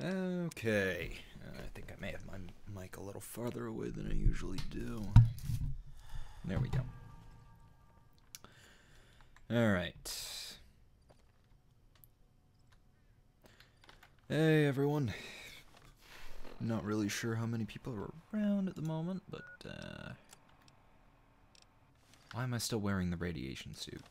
Okay, I think I may have my mic a little farther away than I usually do. There we go. Alright. Hey everyone. Not really sure how many people are around at the moment, but why am I still wearing the radiation suit?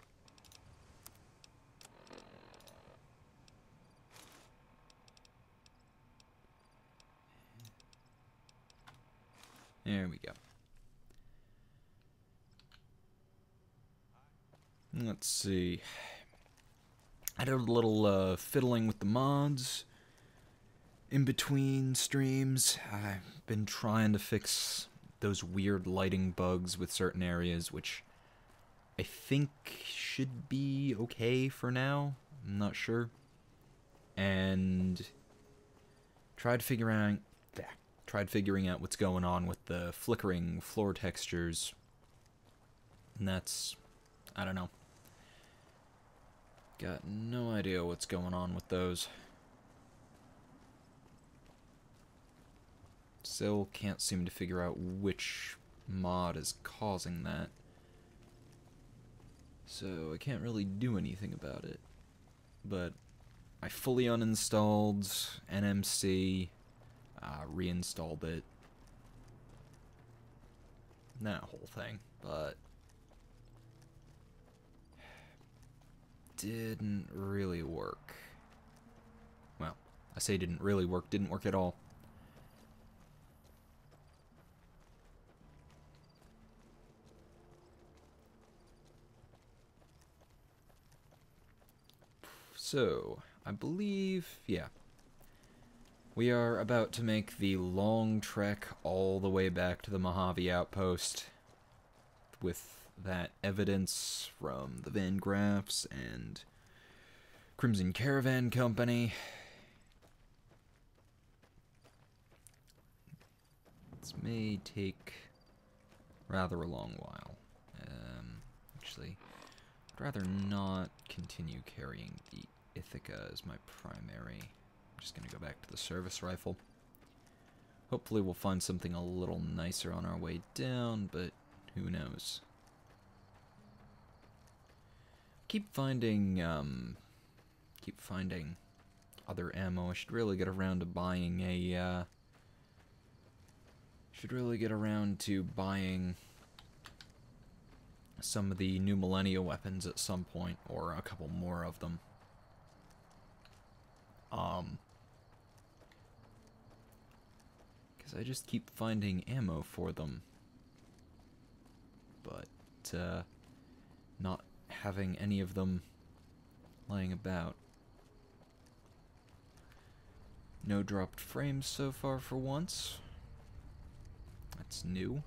There we go. Let's see. I did a little fiddling with the mods in between streams. I've been trying to fix those weird lighting bugs with certain areas, which I think should be okay for now. I'm not sure. And tried figuring out what's going on with the flickering floor textures. And that's, I don't know. Got no idea what's going on with those. Still can't seem to figure out which mod is causing that. So I can't really do anything about it. But I fully uninstalled NMC, reinstalled it. That whole thing, but didn't really work. Well, I say didn't really work, didn't work at all. So, I believe, yeah. We are about to make the long trek all the way back to the Mojave Outpost with that evidence from the Van Graffs and Crimson Caravan Company. This may take rather a long while. Actually, I'd rather not continue carrying the Ithaca as my primary. I'm just going to go back to the service rifle. Hopefully we'll find something a little nicer on our way down, but who knows. Keep finding other ammo. I should really get around to buying a, some of the New Millennia weapons at some point, or a couple more of them. Because I just keep finding ammo for them. But, not having any of them lying about. No dropped frames so far for once. That's new.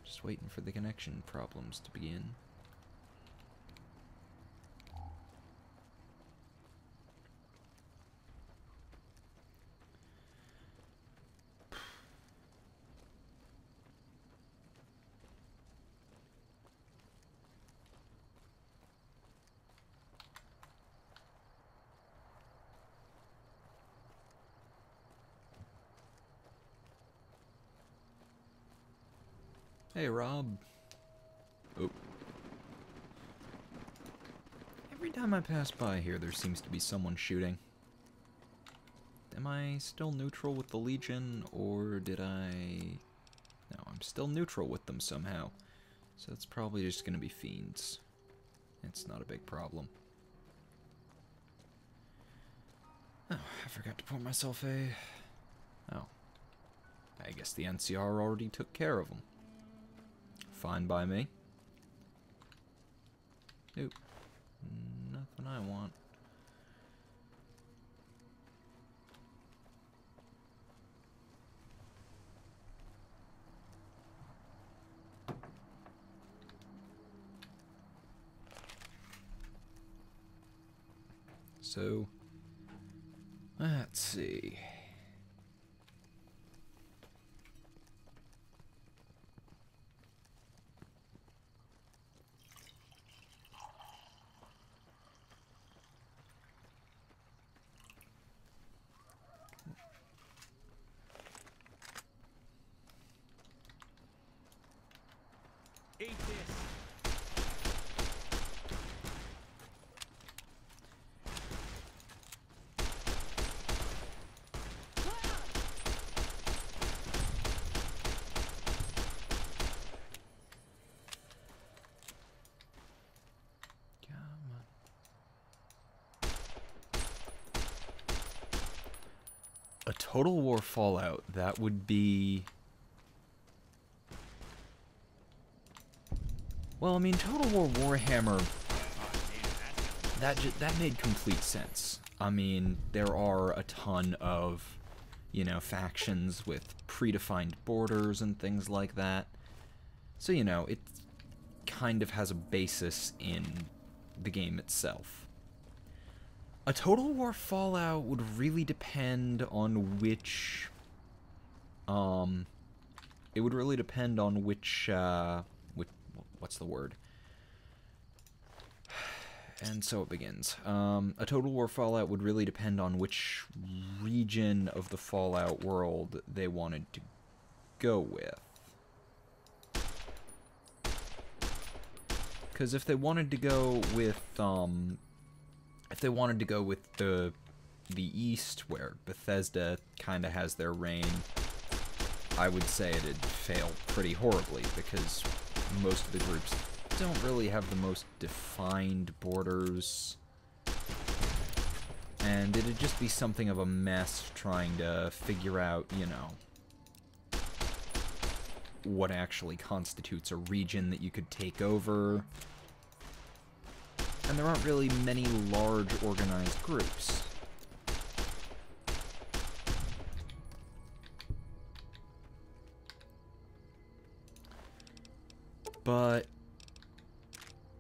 Just waiting for the connection problems to begin. Hey, Rob. Oh. Every time I pass by here, there seems to be someone shooting. Am I still neutral with the Legion, or did I... No, I'm still neutral with them somehow. So it's probably just gonna be fiends. It's not a big problem. Oh, I forgot to pour myself a... Oh. I guess the NCR already took care of them. Fine by me. Nope. Nothing I want. So, let's see. Eat this. Come on. A Total War Fallout, that would be... Well, I mean, Total War Warhammer, that made complete sense. I mean, there are a ton of, you know, factions with predefined borders and things like that. So, you know, it kind of has a basis in the game itself. A Total War Fallout would really depend on which... It would really depend on which what's the word? And so it begins. A Total War Fallout would really depend on which region of the Fallout world they wanted to go with. Because if they wanted to go with, the East, where Bethesda kind of has their reign, I would say it'd fail pretty horribly, because most of the groups don't really have the most defined borders, and it'd just be something of a mess trying to figure out, you know, what actually constitutes a region that you could take over. And there aren't really many large organized groups. But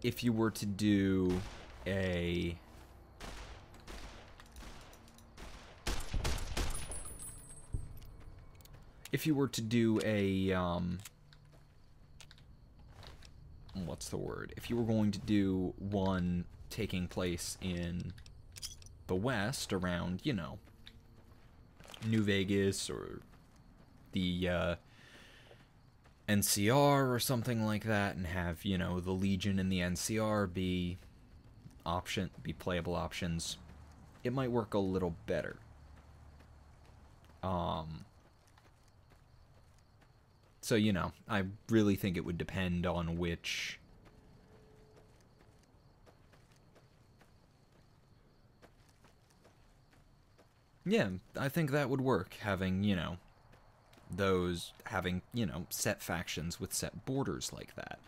if you were to do a... what's the word? If you were going to do one taking place in the West around, you know, New Vegas or the NCR or something like that, and have, you know, the Legion and the NCR be playable options, it might work a little better. So, you know, I really think it would depend on which... Yeah, I think that would work, having, you know, set factions with set borders like that.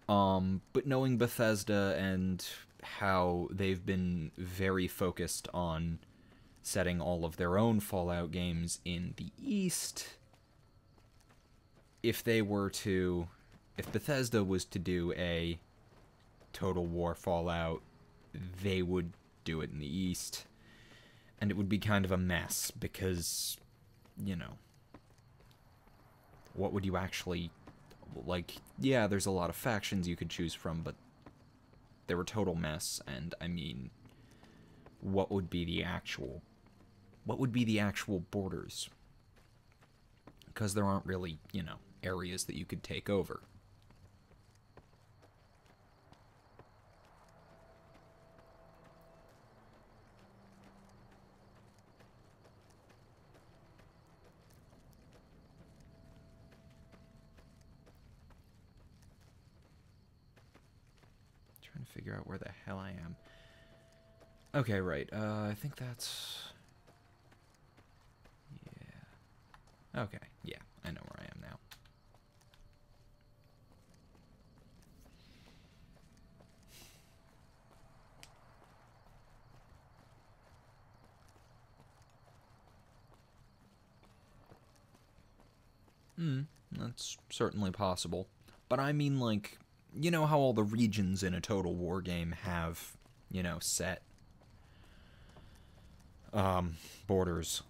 But knowing Bethesda and how they've been very focused on setting all of their own Fallout games in the East... If Bethesda was to do a Total War Fallout, they would do it in the East. And it would be kind of a mess, because, you know, what would you actually, like, yeah, there's a lot of factions you could choose from, but they're a total mess, and, I mean, what would be the actual borders? Because there aren't really, you know, areas that you could take over. Trying to figure out where the hell I am. Okay, right. I think that's... Yeah. Okay, yeah, I know where I am now. That's certainly possible. But I mean, like, you know how all the regions in a Total War game have, you know, set borders.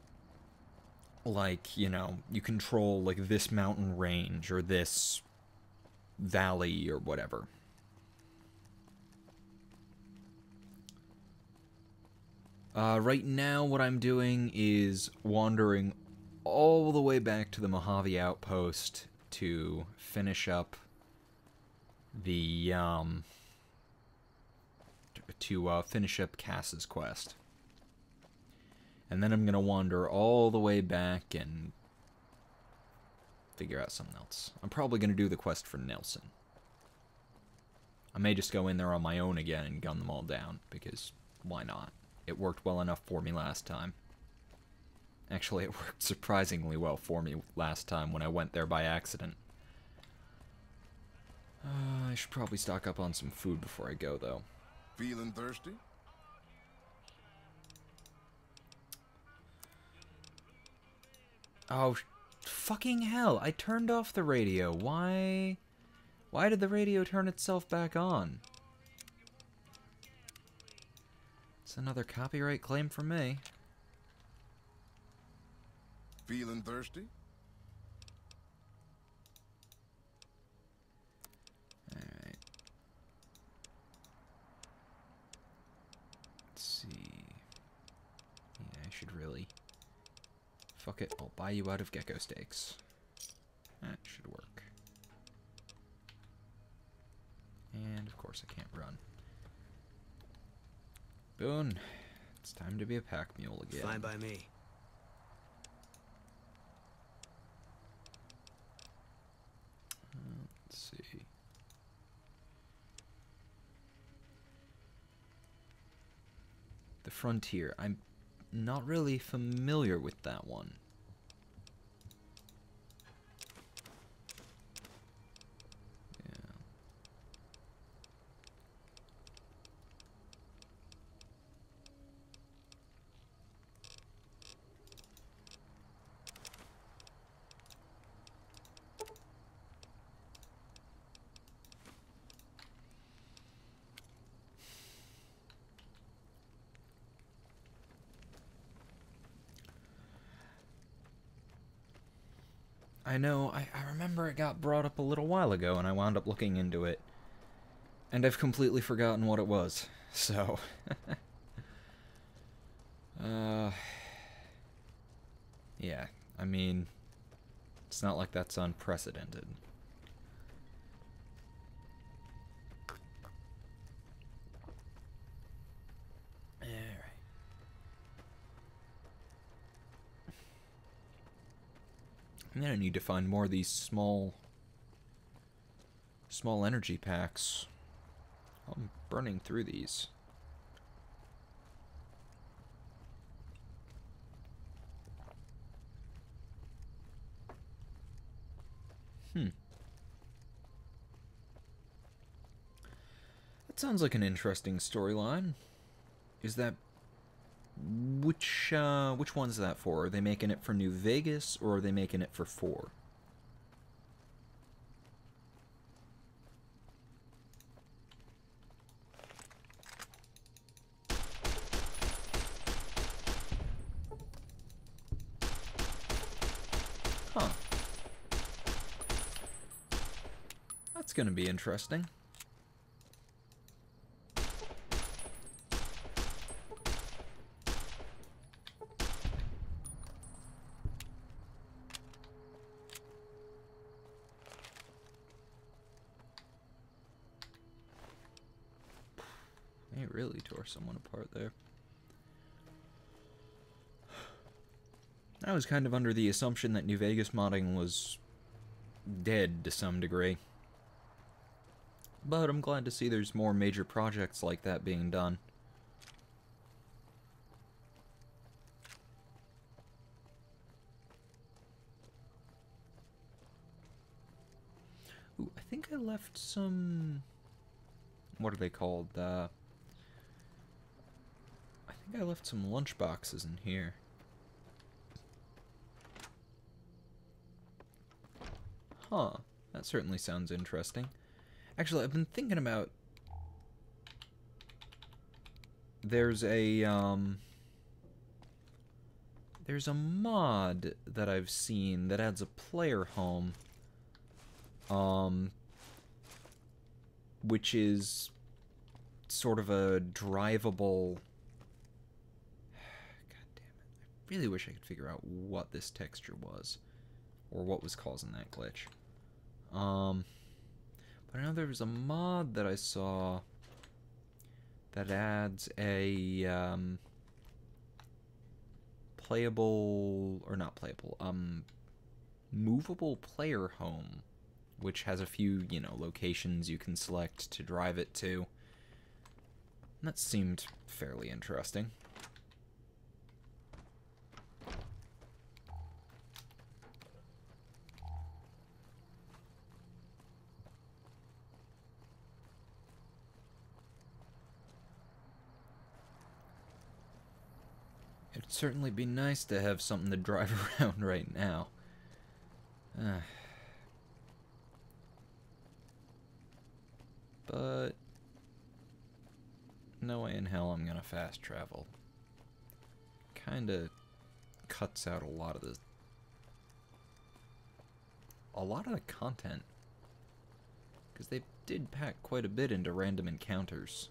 Like, you know, you control, like, this mountain range or this valley or whatever. Right now, what I'm doing is wandering all the way back to the Mojave Outpost to finish up the, to finish up Cass's quest. And then I'm gonna wander all the way back and figure out something else. I'm probably gonna do the quest for Nelson. I may just go in there on my own again and gun them all down, because why not? It worked well enough for me last time. Actually, it worked surprisingly well for me last time when I went there by accident. I should probably stock up on some food before I go, though. Feeling thirsty? Oh, fucking hell. I turned off the radio. Why did the radio turn itself back on? It's another copyright claim from me. Feeling thirsty? Alright. Let's see. Yeah, I should really... Fuck it, I'll buy you out of gecko steaks. That should work. And of course I can't run. Boone, it's time to be a pack mule again. Fine by me. Let's see. The Frontier. I'm not really familiar with that one. Yeah. I know, I remember it got brought up a little while ago, and I wound up looking into it. And I've completely forgotten what it was, so... yeah, I mean, it's not like that's unprecedented. I'm gonna need to find more of these small energy packs. I'm burning through these. That sounds like an interesting storyline. Is that... Which one's that for? Are they making it for New Vegas, or are they making it for 4? Huh. That's gonna be interesting. They really tore someone apart there. I was kind of under the assumption that New Vegas modding was dead to some degree. But I'm glad to see there's more major projects like that being done. Ooh, I think I left some... What are they called? I think I left some lunch boxes in here. Huh. That certainly sounds interesting. Actually, I've been thinking about... There's a mod that I've seen that adds a player home. Which is sort of a drivable... God damn it. I really wish I could figure out what this texture was. Or what was causing that glitch. But But I know there was a mod that I saw that adds a movable player home, which has a few, locations you can select to drive it to. And that seemed fairly interesting. It'd certainly be nice to have something to drive around right now. But no way in hell I'm gonna fast travel. Kinda cuts out a lot of the content, because they did pack quite a bit into random encounters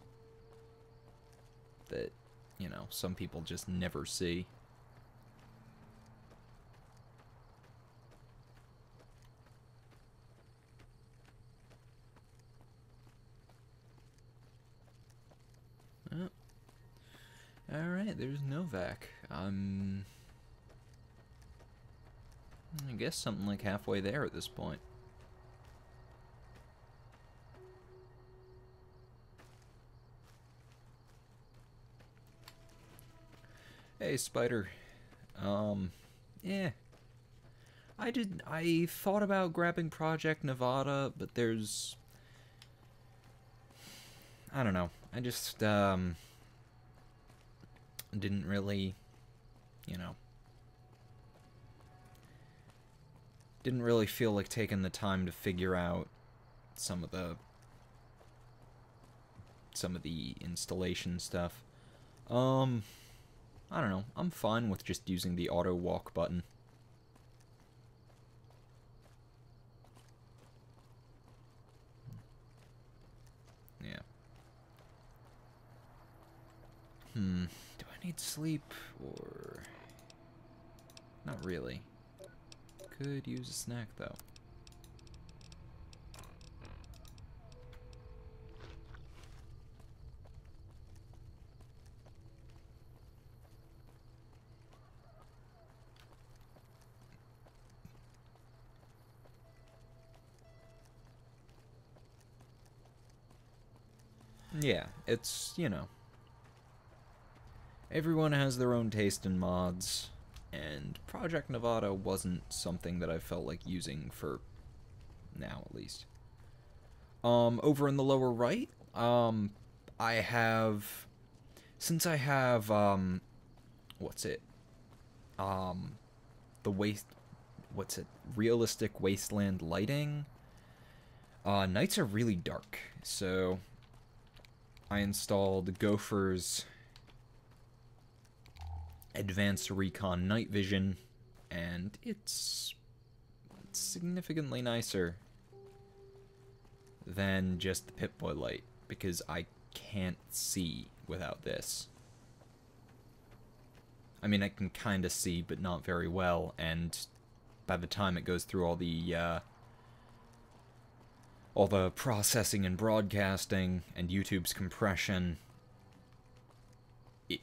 that, some people just never see. Oh. Alright, there's Novak. I guess something like halfway there at this point. Hey, Spider. Yeah. I thought about grabbing Project Nevada, but there's... I don't know. I just, didn't really, didn't really feel like taking the time to figure out some of the installation stuff. I don't know. I'm fine with just using the auto walk button. Yeah. Do I need sleep or... Not really. Could use a snack though. Yeah, it's, everyone has their own taste in mods, and Project Nevada wasn't something that I felt like using for now, at least. Over in the lower right, I have, since I have, realistic wasteland lighting, nights are really dark, so I installed Gopher's Advanced Recon Night Vision, and it's significantly nicer than just the Pip-Boy light, because I can't see without this. I mean, I can kind of see, but not very well, and by the time it goes through all the processing and broadcasting and YouTube's compression, it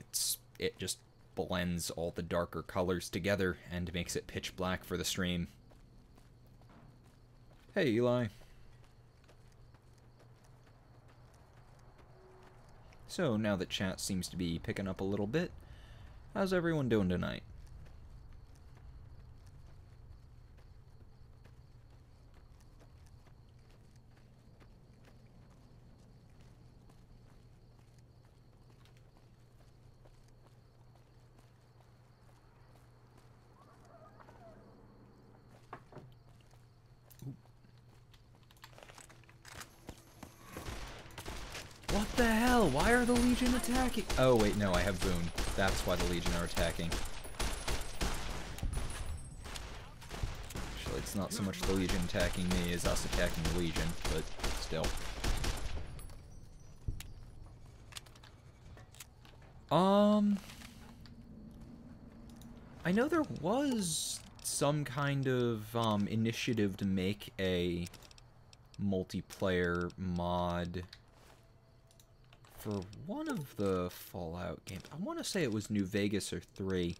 just blends all the darker colors together and makes it pitch black for the stream. Hey, Eli. So, now that chat seems to be picking up a little bit, how's everyone doing tonight? What the hell? Why are the Legion attacking? Oh, wait, no, I have Boone. That's why the Legion are attacking. Actually, it's not so much the Legion attacking me as us attacking the Legion, but still. I know there was some kind of, initiative to make a multiplayer mod for one of the Fallout games. I want to say it was New Vegas or 3.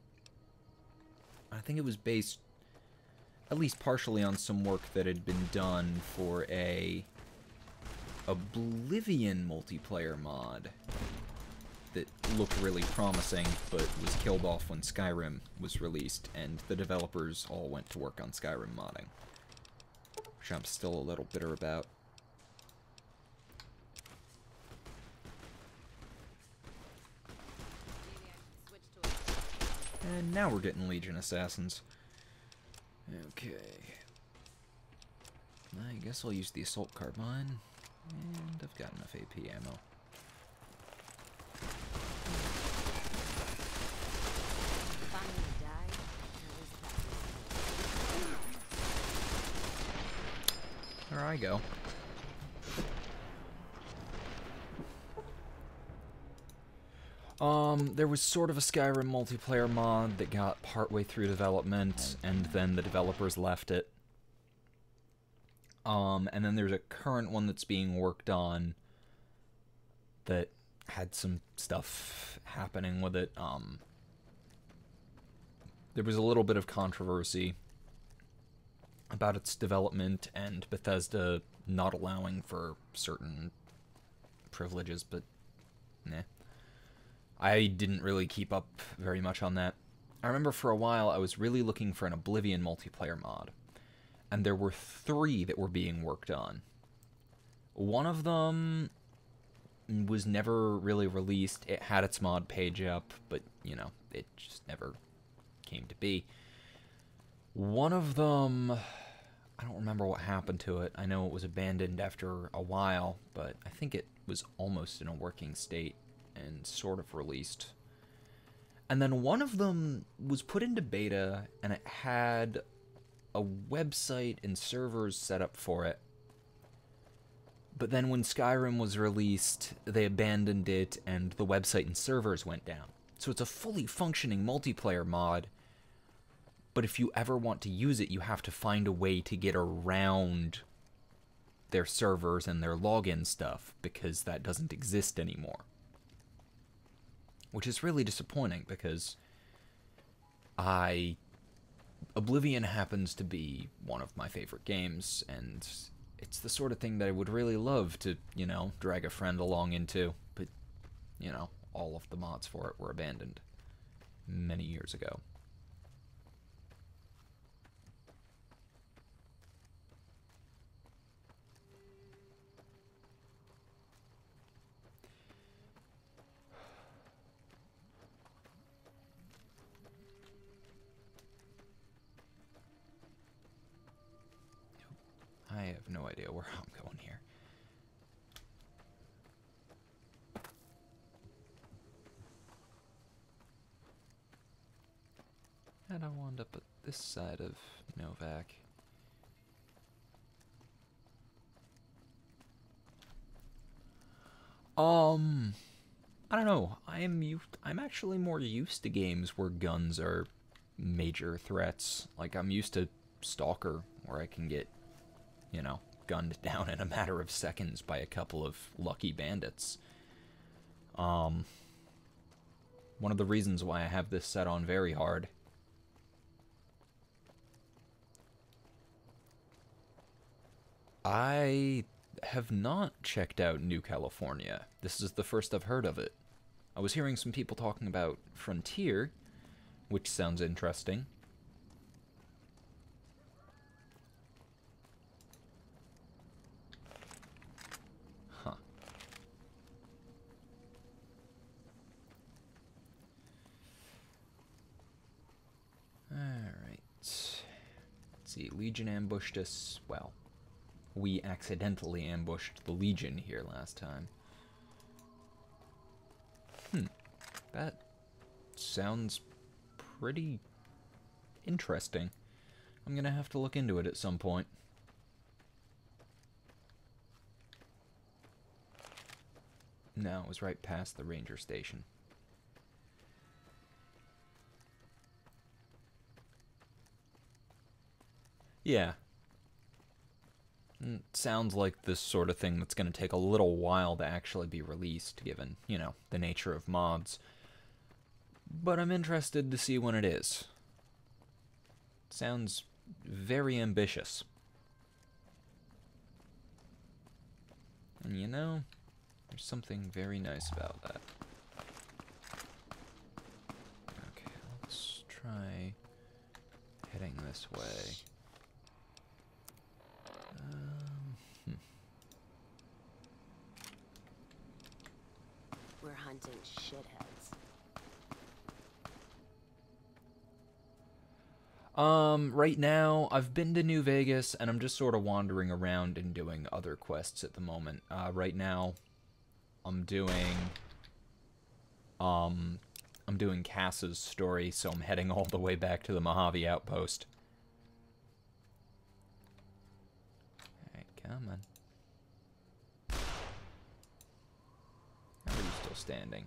I think it was based at least partially on some work that had been done for a Oblivion multiplayer mod that looked really promising, but was killed off when Skyrim was released, and the developers all went to work on Skyrim modding, which I'm still a little bitter about. And now we're getting Legion Assassins. Okay. I guess I'll use the Assault Carbine, and I've got enough AP ammo. There I go. There was sort of a Skyrim multiplayer mod that got partway through development, and then the developers left it. And then there's a current one that's being worked on that had some stuff happening with it. There was a little bit of controversy about its development and Bethesda not allowing for certain privileges, but nah. I didn't really keep up very much on that. I remember for a while I was really looking for an Oblivion multiplayer mod, and there were 3 that were being worked on. One of them was never really released. It had its mod page up, but, you know, it just never came to be. One of them, I don't remember what happened to it. I know it was abandoned after a while, but I think it was almost in a working state and sort of released. And then one of them was put into beta, and it had a website and servers set up for it. But then when Skyrim was released, they abandoned it, and the website and servers went down. So it's a fully functioning multiplayer mod, but if you ever want to use it, you have to find a way to get around their servers and their login stuff, because that doesn't exist anymore. Which is really disappointing, because Oblivion happens to be one of my favorite games, and it's the sort of thing that I would really love to, you know, drag a friend along into, but, you know, all of the mods for it were abandoned many years ago. I have no idea where I'm going here. And I wound up at this side of Novac. I don't know. I'm actually more used to games where guns are major threats. Like, I'm used to Stalker, where I can get, you know, gunned down in a matter of seconds by a couple of lucky bandits. One of the reasons why I have this set on very hard. I have not checked out New California. This is the first I've heard of it. I was hearing some people talking about Frontier, which sounds interesting. Huh. Alright. Let's see, Legion ambushed us. Well, we accidentally ambushed the Legion here last time. That sounds pretty interesting. I'm gonna have to look into it at some point. No, it was right past the ranger station. Yeah. Sounds like this sort of thing that's going to take a little while to actually be released, given, you know, the nature of mods. But I'm interested to see when it is. Sounds very ambitious. And you know, there's something very nice about that. Okay, let's try heading this way. We're hunting shitheads. Right now, I've been to New Vegas, and I'm just sort of wandering around and doing other quests at the moment. Right now, I'm doing Cass's story, so I'm heading all the way back to the Mojave Outpost. Alright, come on. How are you still standing?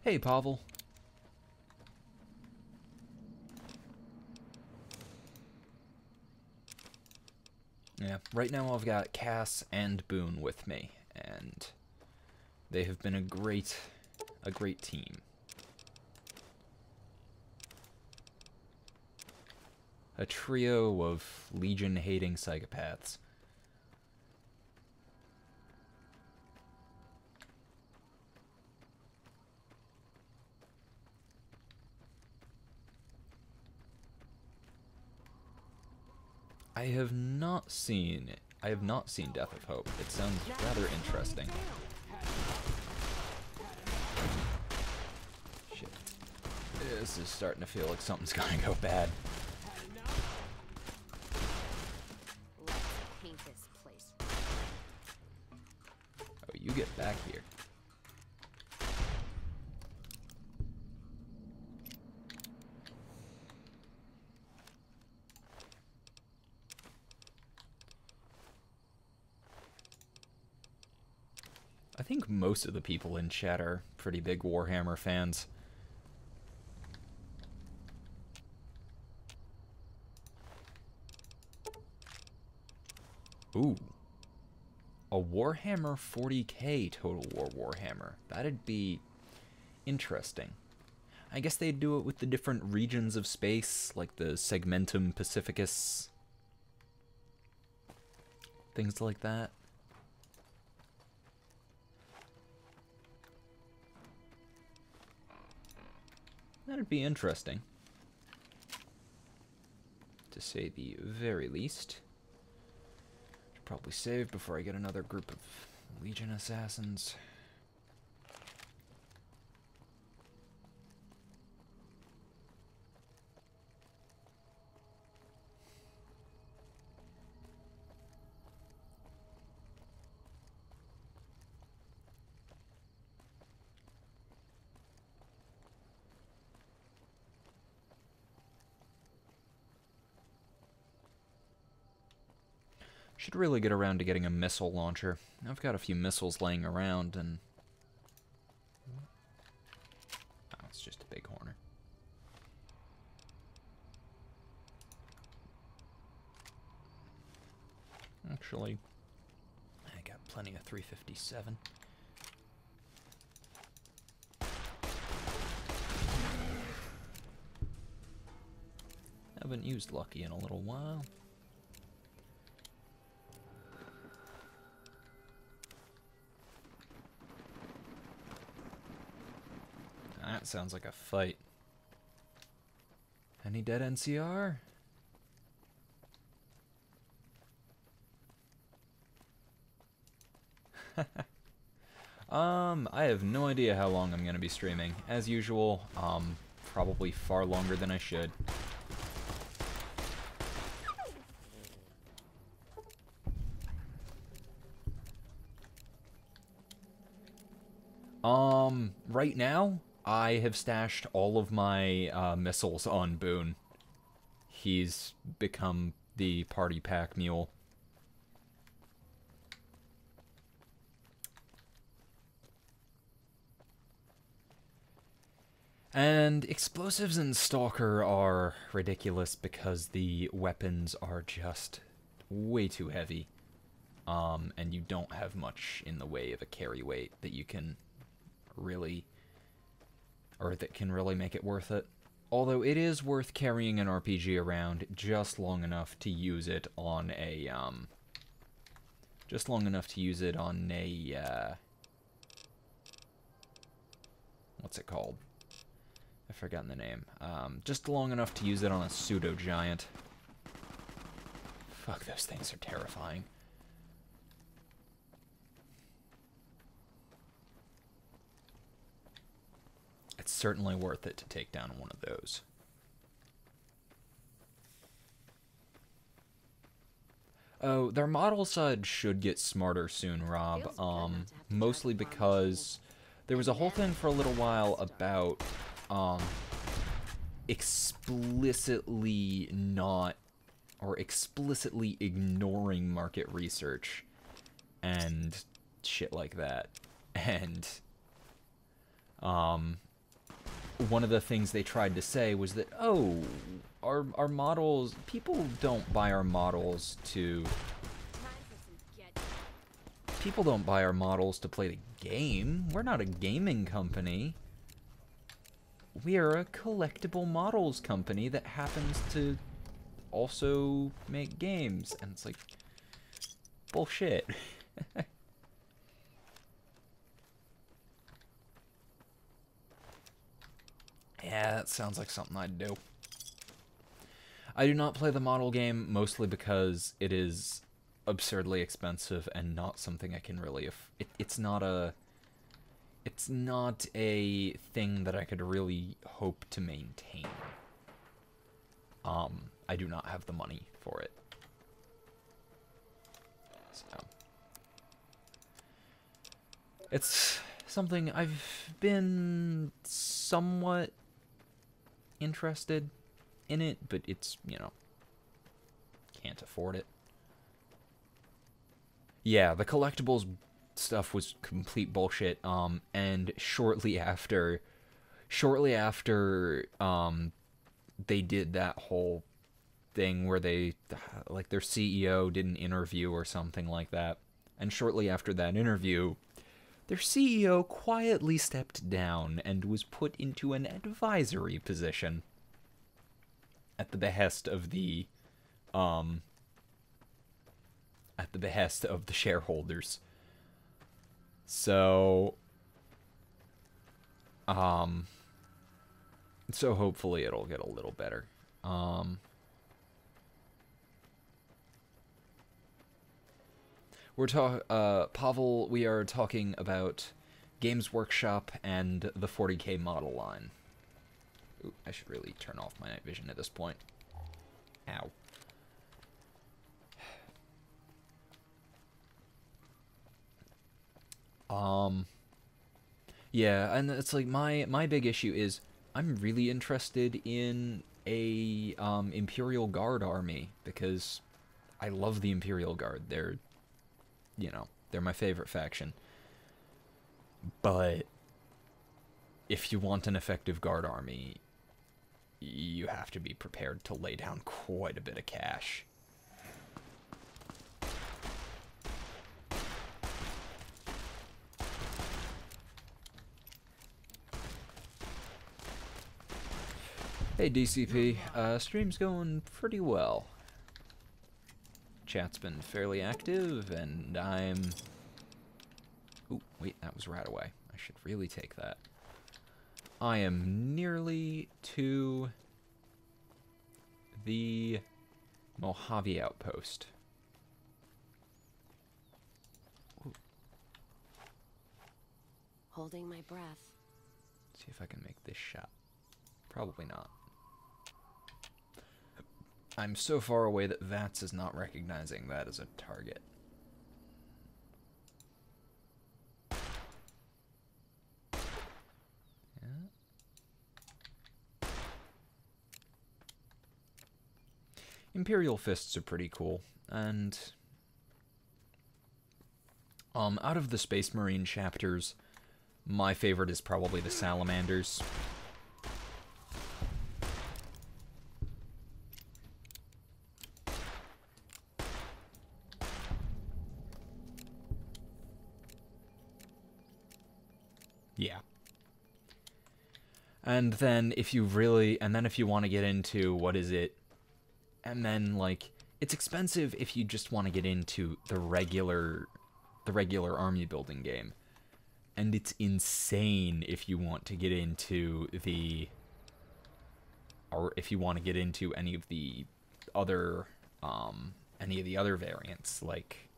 Hey, Pavel. Yeah, right now I've got Cass and Boone with me, and they have been a great team. A trio of Legion-hating psychopaths. I have not seen Death of Hope. It sounds rather interesting. Shit. This is starting to feel like something's gonna go bad. Let's paint this place. Oh, you get back here. I think most of the people in chat are pretty big Warhammer fans. Ooh. A Warhammer 40k Total War Warhammer. That'd be interesting. I guess they'd do it with the different regions of space, like the Segmentum Pacificus. Things like that. That'd be interesting, to say the very least. Should probably save before I get another group of Legion assassins. Should really get around to getting a missile launcher. I've got a few missiles laying around, and... oh, it's just a big horner. Actually, I got plenty of 357. Haven't used Lucky in a little while. That sounds like a fight. Any dead NCR? I have no idea how long I'm gonna be streaming. As usual, probably far longer than I should. Right now, I have stashed all of my missiles on Boone. He's become the party pack mule. And explosives in Stalker are ridiculous because the weapons are just way too heavy. And you don't have much in the way of a carry weight that you can really, or that can really make it worth it. Although it is worth carrying an RPG around just long enough to use it on a, what's it called? I've forgotten the name. Just long enough to use it on a pseudo-giant. Fuck, those things are terrifying. It's certainly worth it to take down one of those. Oh, their model side should get smarter soon, Rob. Mostly because there was a whole thing for a little while about explicitly not, or explicitly ignoring market research and shit like that. And one of the things they tried to say was that, oh, our models, people don't buy our models to play the game. We're not a gaming company. We are a collectible models company that happens to also make games. And it's like, bullshit. Yeah, that sounds like something I'd do. I do not play the model game, mostly because it is absurdly expensive and not something I can really... It's not a thing that I could really hope to maintain. I do not have the money for it. So. It's something I've been somewhat interested in it, but it's, you know, can't afford it. Yeah, the collectibles stuff was complete bullshit, and shortly after they did that whole thing where they, like, their CEO did an interview or something like that, and shortly after that interview, their CEO quietly stepped down and was put into an advisory position at the behest of the shareholders. So hopefully it'll get a little better. Pavel, we are talking about Games Workshop and the 40K model line. Ooh, I should really turn off my night vision at this point. Ow. Yeah, and it's like my big issue is I'm really interested in a Imperial Guard army because I love the Imperial Guard. They're, you know, they're my favorite faction. But if you want an effective guard army, you have to be prepared to lay down quite a bit of cash. Hey DCP, stream's going pretty well. Chat's been fairly active, and I'm... Ooh, wait, that was right away. I should really take that. I am nearly to the Mojave outpost. Ooh. Holding my breath. See if I can make this shot. Probably not. I'm so far away that VATS is not recognizing that as a target. Yeah. Imperial Fists are pretty cool, and out of the Space Marine chapters, my favorite is probably the Salamanders. Yeah. And then if you really, and then if you want to get into, what is it? And then, like, it's expensive if you just want to get into the regular army building game. And it's insane if you want to get into or if you want to get into any of the other variants. Like,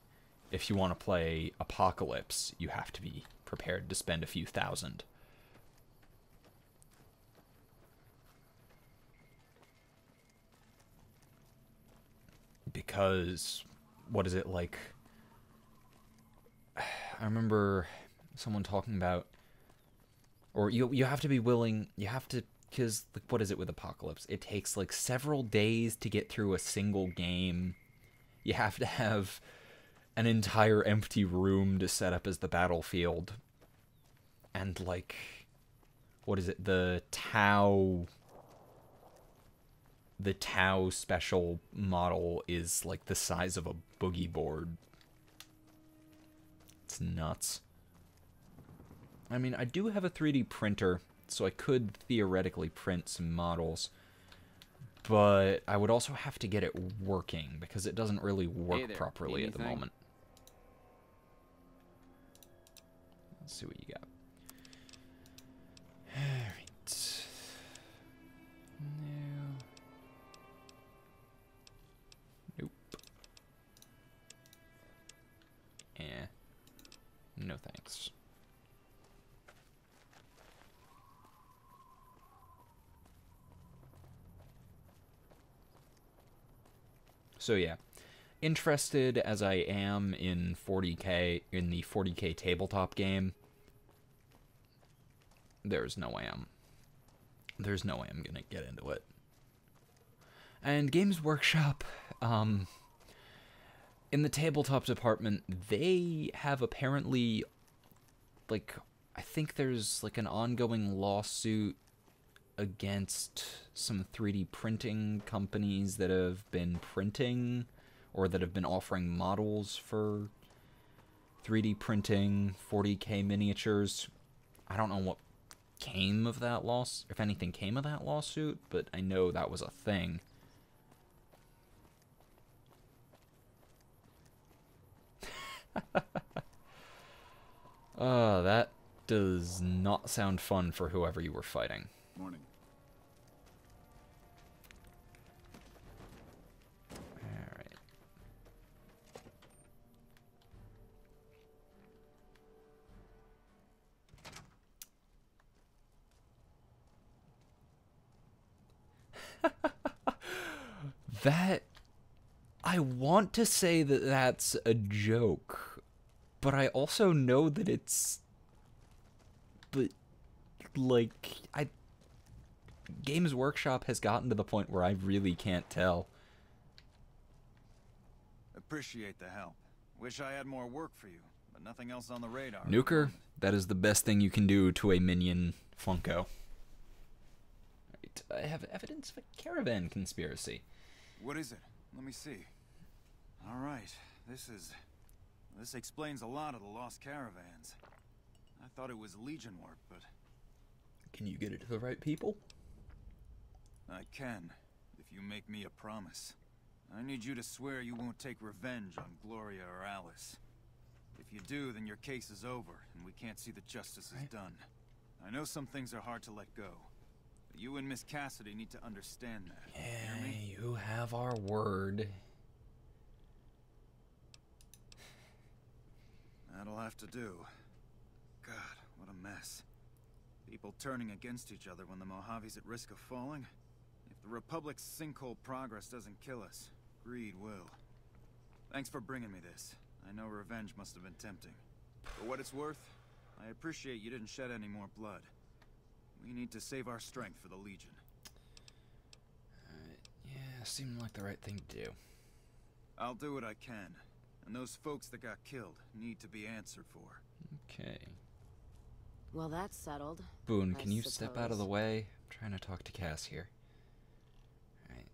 if you want to play Apocalypse, you have to be prepared to spend a few thousand. Because, what is it, like, I remember someone talking about, or you have to be willing, you have to, because, like, what is it with Apocalypse? It takes, like, several days to get through a single game. You have to have an entire empty room to set up as the battlefield. And, like, what is it, the Tau special model is like the size of a boogie board. It's nuts. I mean, I do have a 3D printer, so I could theoretically print some models, but I would also have to get it working because it doesn't really work properly at the moment. Let's see what you got. Alright. No. Nope. Eh. No thanks. So yeah, interested as I am in 40K, in the 40K tabletop game, there's no way I'm gonna get into it. And Games Workshop, in the tabletop department, they have apparently, like, I think there's like an ongoing lawsuit against some 3D printing companies that have been printing or that have been offering models for 3D printing 40K miniatures. I don't know what came of that loss, if anything came of that lawsuit, but I know that was a thing. That does not sound fun for whoever you were fighting. Morning. Alright. That, I want to say that that's a joke, but I also know that it's, but, like, Games Workshop has gotten to the point where I really can't tell. Appreciate the help. Wish I had more work for you, but nothing else on the radar. Nuker, that is the best thing you can do to a minion Funko. Right, I have evidence of a caravan conspiracy. What is it? Let me see. All right, this explains a lot of the lost caravans. I thought it was Legion work, but Can you get it to the right people? I can, if you make me a promise. I need you to swear you won't take revenge on Gloria or Alice. If you do, then your case is over, and we can't see that justice is done. I know some things are hard to let go, but you and Miss Cassidy need to understand that. Yeah, Hear me? you have our word. That'll have to do. God, what a mess. People turning against each other when the Mojave's at risk of falling. If the Republic's sinkhole progress doesn't kill us, greed will. Thanks for bringing me this. I know revenge must have been tempting. For what it's worth, I appreciate you didn't shed any more blood. We need to save our strength for the Legion. Yeah, seemed like the right thing to do. I'll do what I can. And those folks that got killed need to be answered for. Okay. Well, that's settled. Boone, I can you step out of the suppose. way? I'm trying to talk to Cass here. Alright,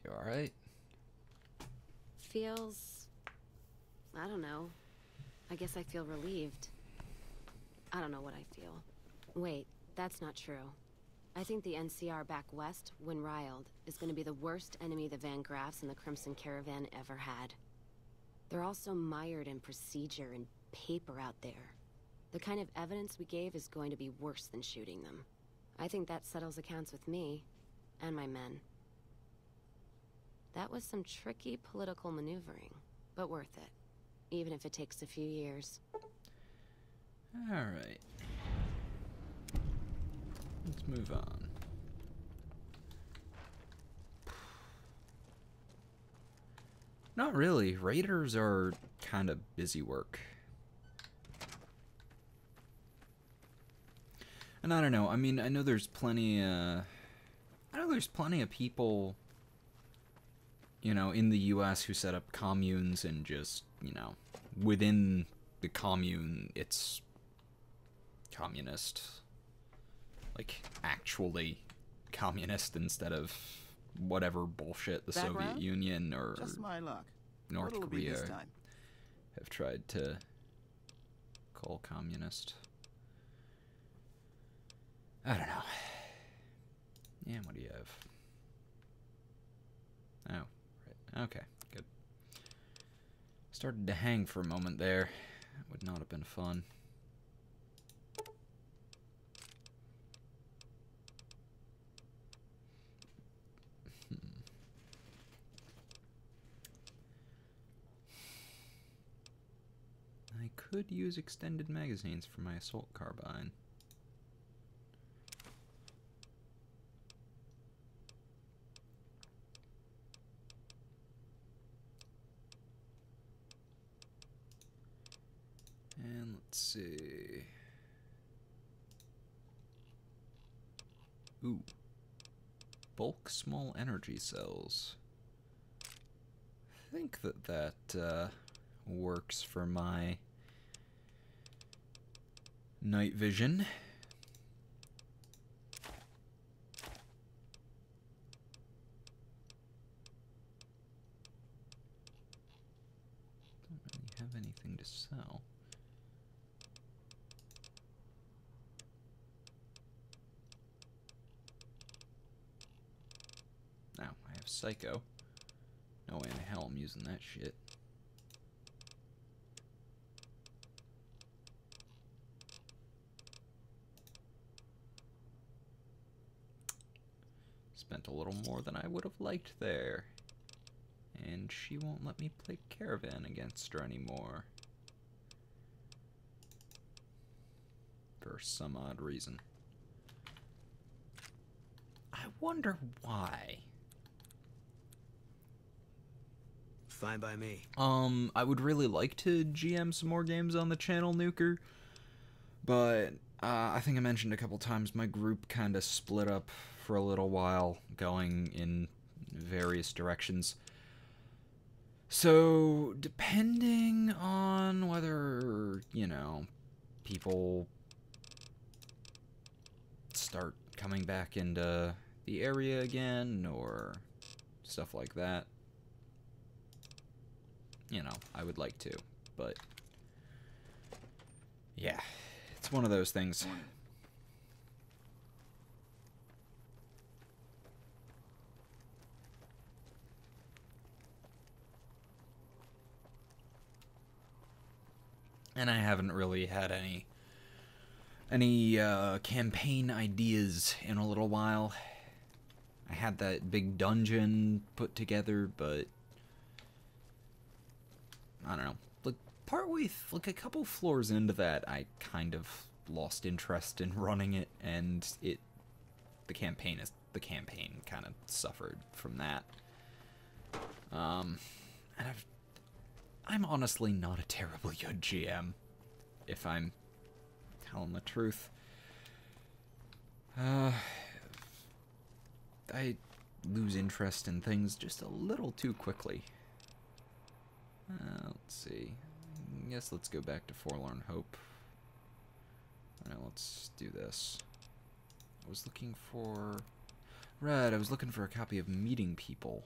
you alright? Feels... I don't know. I guess I feel relieved. I don't know what I feel. Wait, that's not true. I think the NCR back west, when riled, is going to be the worst enemy the Van Graffs and the Crimson Caravan ever had. They're also mired in procedure and paper out there. The kind of evidence we gave is going to be worse than shooting them. I think that settles accounts with me, and my men. That was some tricky political maneuvering, but worth it. Even if it takes a few years. Alright. Let's move on. Not really. Raiders are kind of busy work. And I don't know. I mean, I know there's plenty of people, you know, in the US who set up communes and just, you know, within the commune, it's communist. Like, actually communist instead of whatever bullshit the Soviet Union or Just my luck. North What'll it be Korea this time? have tried to call communist. I don't know. Yeah, what do you have? Oh, right. Okay, good. Started to hang for a moment there. Would not have been fun. I could use extended magazines for my assault carbine. And let's see. Ooh. Bulk small energy cells. I think that works for my night vision. Don't really have anything to sell. Now, I have Psycho. No way in hell I'm using that shit. Spent a little more than I would have liked there. And she won't let me play Caravan against her anymore. For some odd reason. I wonder why. Fine by me. I would really like to GM some more games on the channel, Nuker. But, I think I mentioned a couple times, my group kind of split up for a little while, going in various directions. So, depending on whether, you know, people start coming back into the area again, or stuff like that, you know, I would like to, but yeah, it's one of those things. And I haven't really had any campaign ideas in a little while. I had that big dungeon put together, but I don't know. Like, partway, like a couple floors into that, I kind of lost interest in running it, and the campaign kind of suffered from that. And I'm honestly not a terribly good GM, if I'm telling the truth. I lose interest in things just a little too quickly. Let's see. I guess let's go back to Forlorn Hope. Alright, let's do this. I was looking for... Right, I was looking for a copy of Meeting People.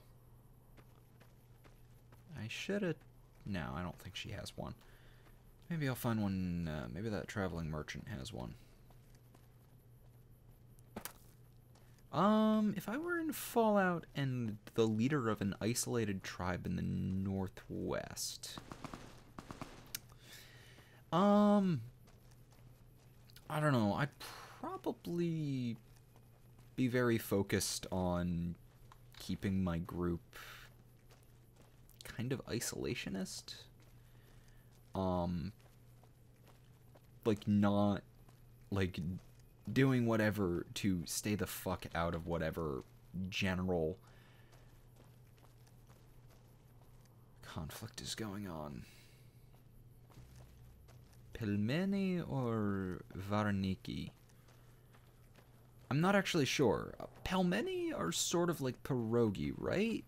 I should have... No, I don't think she has one. Maybe I'll find one, maybe that traveling merchant has one. If I were in Fallout and the leader of an isolated tribe in the Northwest... I don't know, I'd probably be very focused on keeping my group kind of isolationist. Like, not, like, doing whatever to stay the fuck out of whatever general conflict is going on. Pelmeni or Varniki? I'm not actually sure. Pelmeni are sort of like pierogi, right?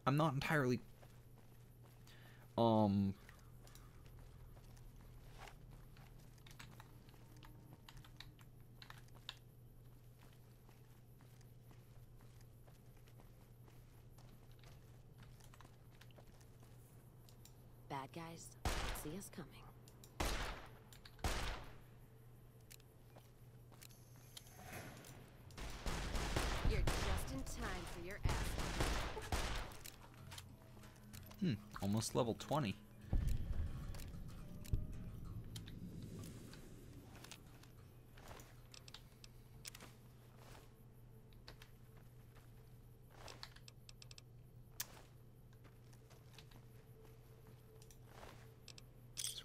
I'm not entirely... Bad guys see us coming. You're just in time for your ass. Almost level 20.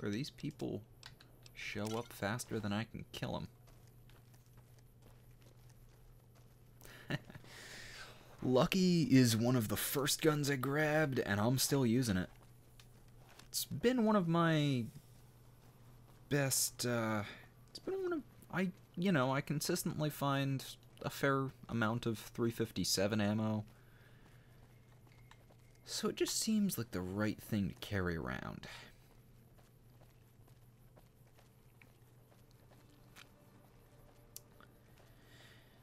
Where these people show up faster than I can kill them. Lucky is one of the first guns I grabbed, and I'm still using it. It's been one of my best, it's been one of, I consistently find a fair amount of 357 ammo. So it just seems like the right thing to carry around.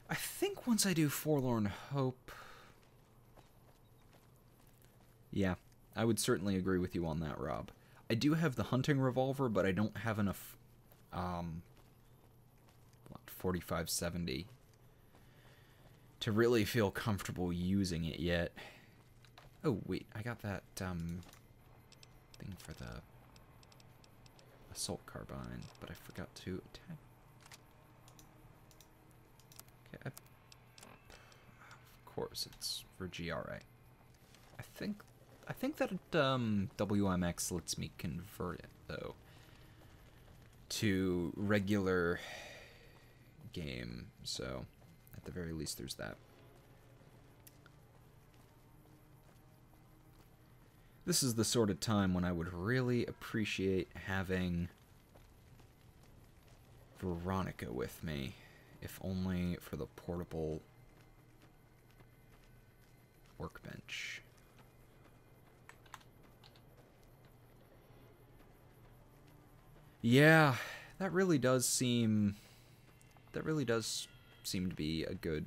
I think once I do Forlorn Hope... Yeah, I would certainly agree with you on that, Rob. I do have the hunting revolver, but I don't have enough, 4570 to really feel comfortable using it yet. Oh, wait, I got that, thing for the assault carbine, but I forgot to attack. Of course, it's for GRA. I think that WMX lets me convert it though to regular game, so at the very least there's that. This is the sort of time when I would really appreciate having Veronica with me. If only for the portable workbench. Yeah, that really does seem to be a good...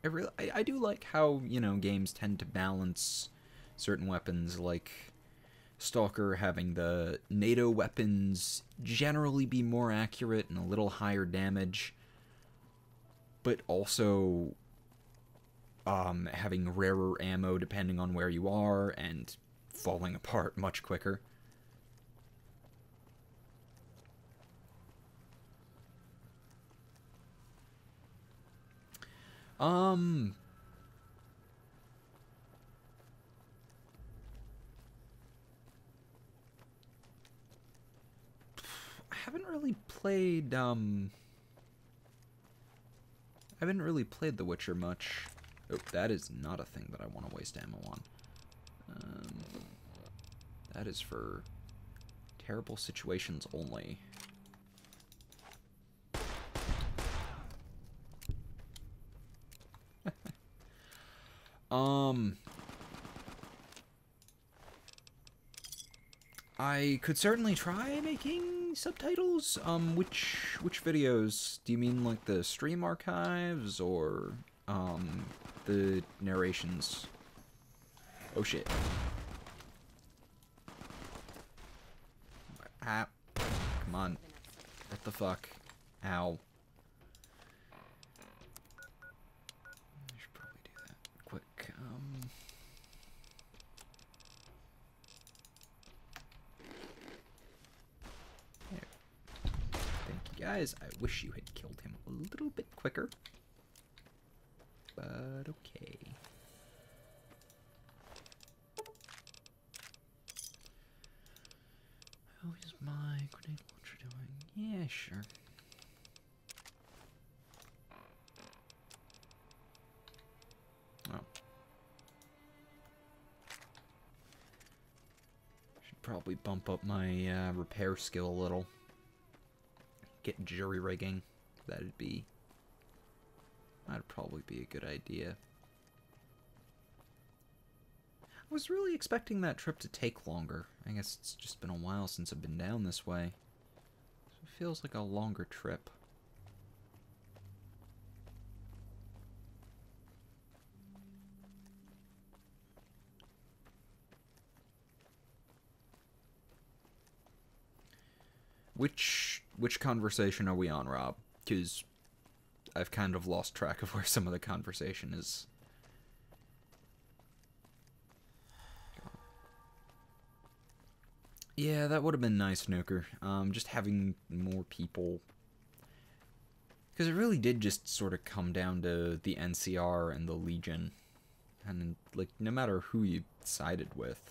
I do like how, games tend to balance certain weapons, like Stalker having the NATO weapons generally be more accurate and a little higher damage, but also having rarer ammo depending on where you are and falling apart much quicker. I haven't really played The Witcher much. Oh, that is not a thing that I want to waste ammo on. That is for terrible situations only. I could certainly try making subtitles. Which videos? Do you mean like the stream archives or the narrations? Oh shit. Ah. Come on. What the fuck? Ow. I should probably do that quick. There. Thank you guys. I wish you had killed him a little bit quicker. But okay. How is my grenade launcher doing? Yeah, sure. Oh. Should probably bump up my repair skill a little. Get jury rigging. That'd probably be a good idea. I was really expecting that trip to take longer. I guess it's just been a while since I've been down this way. So it feels like a longer trip. Which conversation are we on, Rob? Because I've kind of lost track of where some of the conversation is. Yeah, that would have been nice, Nuker. Just having more people. Because it really did just sort of come down to the NCR and the Legion. And, like, no matter who you sided with.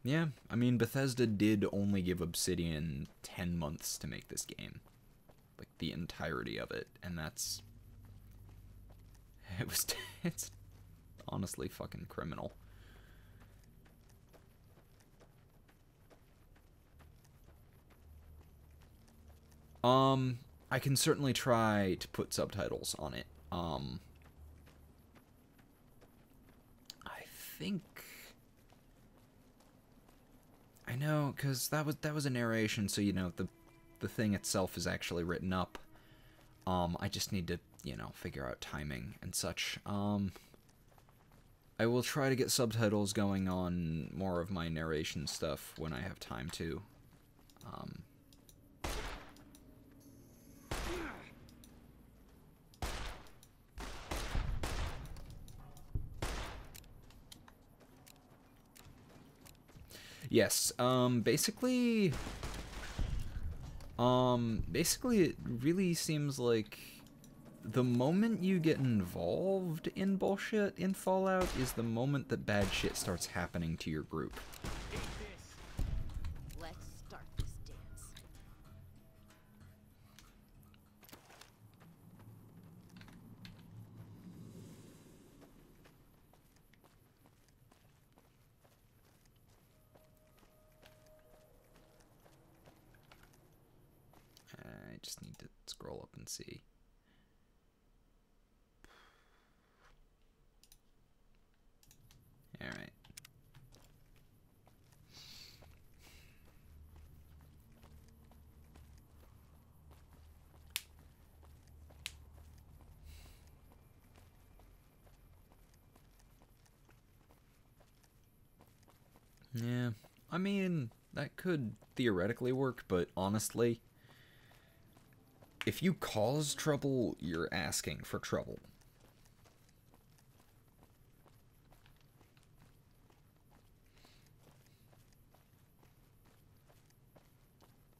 Yeah, I mean, Bethesda did only give Obsidian 10 months to make this game. Like, the entirety of it. And that's... It's honestly fucking criminal. I can certainly try to put subtitles on it. I think... I know, because that was a narration, so, you know, the thing itself is actually written up. I just need to, you know, figure out timing and such. I will try to get subtitles going on more of my narration stuff when I have time to. Yes, basically it really seems like the moment you get involved in bullshit in Fallout is the moment that bad shit starts happening to your group. Let's start this dance. I just need to scroll up and see. Alright. Yeah, I mean, that could theoretically work, but honestly, if you cause trouble, you're asking for trouble.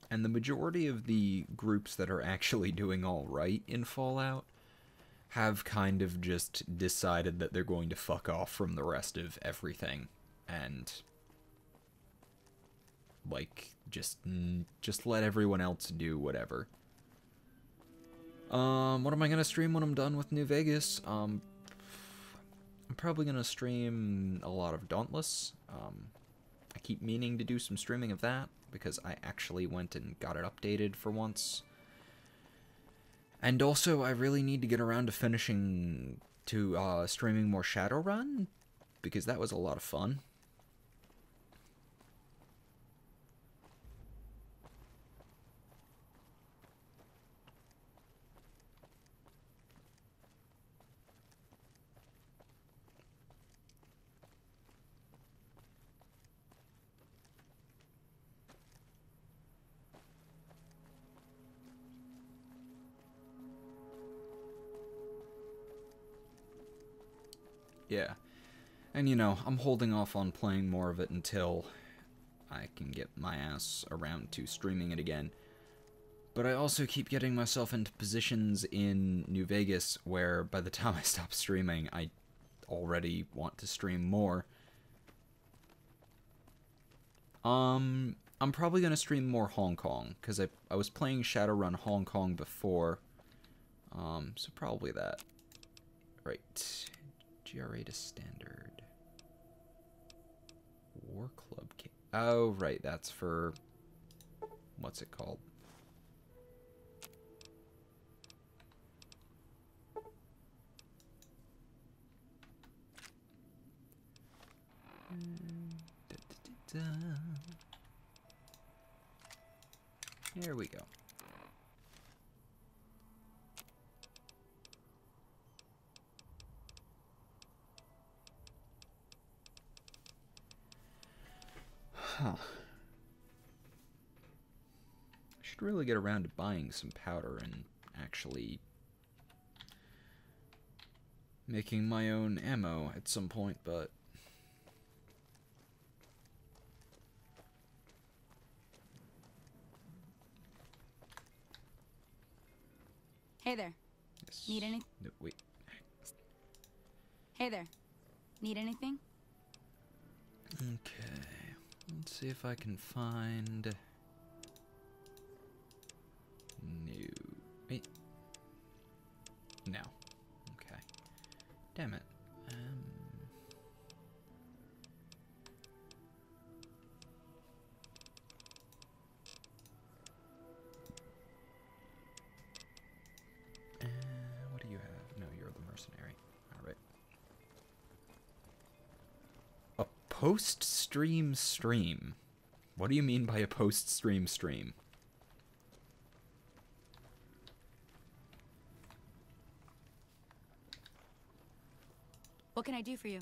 And the majority of the groups that are actually doing all right in Fallout have kind of just decided that they're going to fuck off from the rest of everything and like just let everyone else do whatever. What am I gonna stream when I'm done with New Vegas? I'm probably gonna stream a lot of Dauntless. I keep meaning to do some streaming of that because I actually went and got it updated for once. And also, I really need to get around to finishing streaming more Shadowrun because that was a lot of fun. Yeah. And you know, I'm holding off on playing more of it until I can get my ass around to streaming it again. But I also keep getting myself into positions in New Vegas where by the time I stop streaming, I already want to stream more. I'm probably going to stream more Hong Kong, because I was playing Shadowrun Hong Kong before. So probably that. Right. GRA to standard. War Club. Oh, right. That's for... what's it called? Here we go. Huh. I should really get around to buying some powder and actually making my own ammo at some point, but... Hey there. Yes. Need any? No, wait. Hey there. Need anything? Okay. Let's see if I can find... new... wait. No. Okay. Damn it. What do you have? No, you're the mercenary. Alright. A post-stream stream? What do you mean by a post-stream stream? What can I do for you?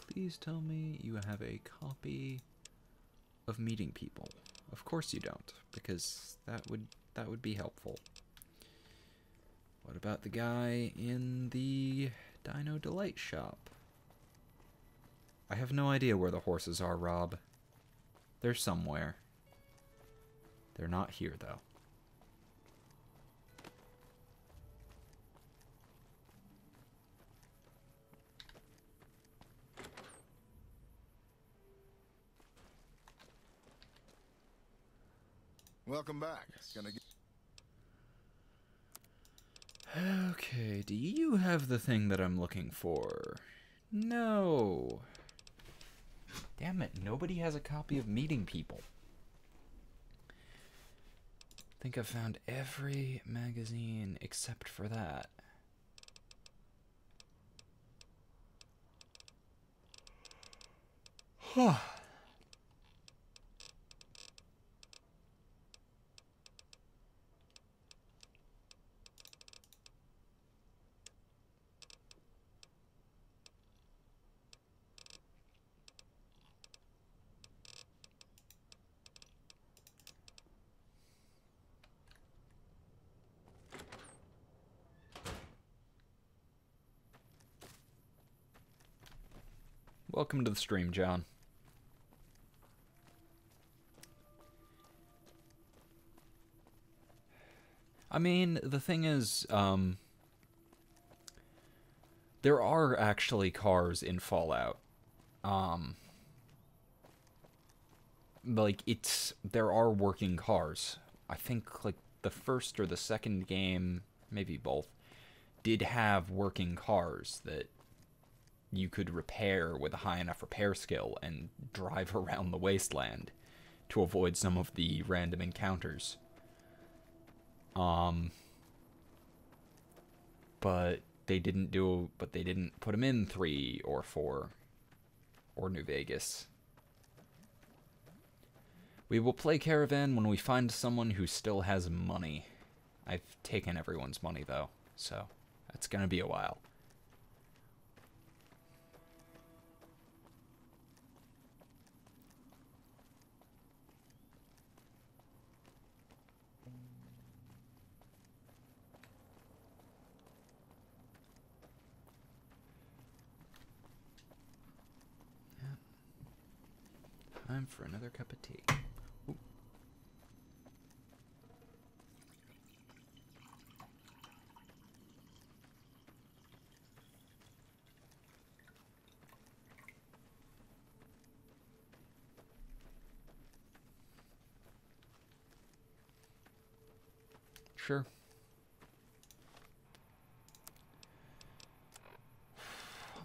Please tell me you have a copy of Meeting People. Of course you don't, because that would be helpful. What about the guy in the Dino Delight shop? I have no idea where the horses are, Rob. They're somewhere. They're not here, though. Welcome back. Gonna get... Okay, do you have the thing that I'm looking for? No. Damn it, nobody has a copy of Meeting People. I think I've found every magazine except for that. Huh. Welcome to the stream, John. I mean, the thing is, there are actually cars in Fallout. Like, there are working cars. I think, like, the first or the second game, maybe both, did have working cars that you could repair with a high enough repair skill and drive around the wasteland to avoid some of the random encounters. But they didn't put them in 3 or 4 or New Vegas. We will play Caravan when we find someone who still has money. I've taken everyone's money though, so that's gonna be a while. Time for another cup of tea. Ooh. Sure.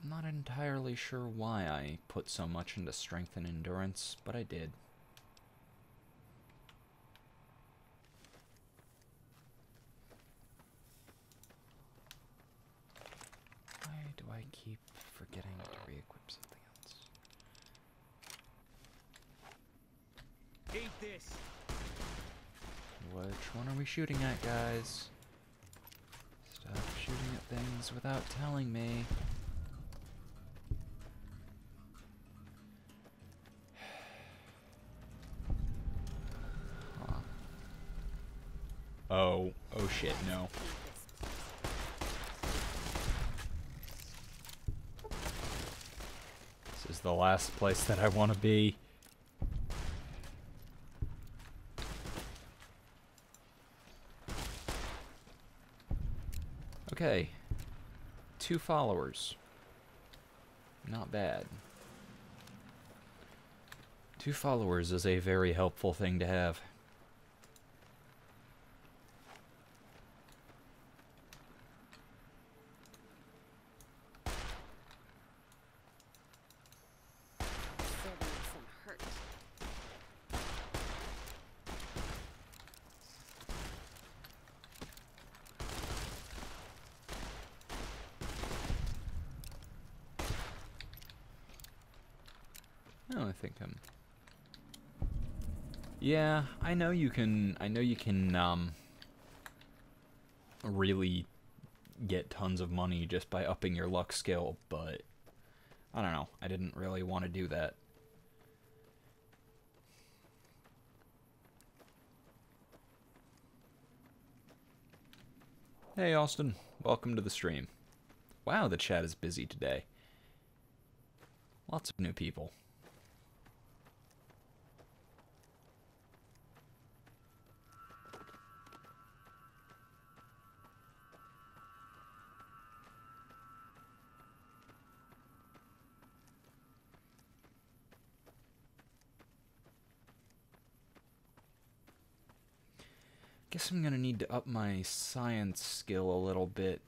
I'm not entirely sure why I put so much into strength and endurance, but I did. Why do I keep forgetting to re-equip something else? Eat this. Which one are we shooting at, guys? Stop shooting at things without telling me. Huh. Oh shit, no. This is the last place that I want to be. Okay, 2 followers. Not bad. 2 followers is a very helpful thing to have. Serving some hurt. Oh, I think I'm... Yeah, I know you can really get tons of money just by upping your luck skill, but I don't know. I didn't really want to do that. Hey, Austin. Welcome to the stream. Wow, the chat is busy today. Lots of new people. Guess I'm gonna need to up my science skill a little bit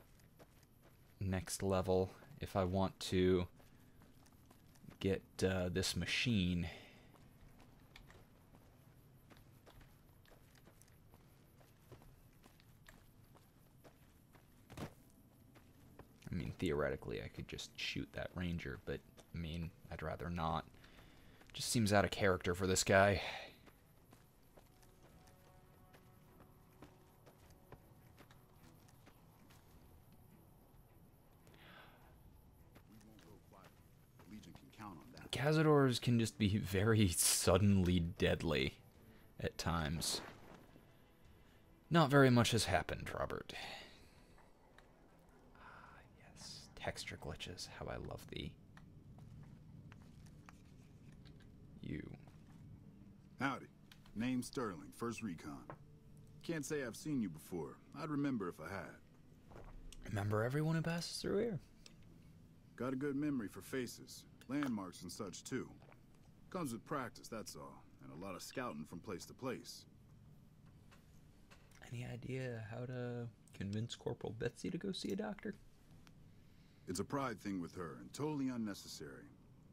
next level if I want to get this machine. I mean, theoretically, I could just shoot that ranger, but I mean, I'd rather not. Just seems out of character for this guy. Cazadors can just be very suddenly deadly at times. Not very much has happened, Robert. Ah, yes. Texture glitches. How I love thee. You. Howdy. Name's Sterling, First Recon. Can't say I've seen you before. I'd remember if I had. Remember everyone who passes through here. Got a good memory for faces, landmarks and such too. Comes with practice, that's all. And a lot of scouting from place to place. Any idea how to convince Corporal Betsy to go see a doctor? It's a pride thing with her, and totally unnecessary.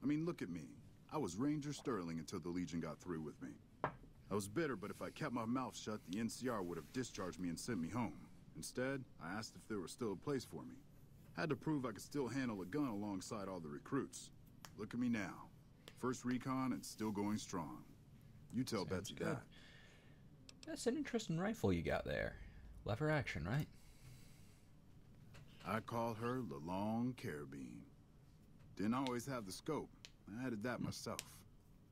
I mean, look at me. I was Ranger Sterling until the Legion got through with me. I was bitter, but if I kept my mouth shut, the NCR would have discharged me and sent me home. Instead, I asked if there was still a place for me. Had to prove I could still handle a gun alongside all the recruits. Look at me now. First Recon and still going strong. You tell Betsy that. That's an interesting rifle you got there. Lever action, right? I call her the Long Carabine. Didn't always have the scope. I added that myself.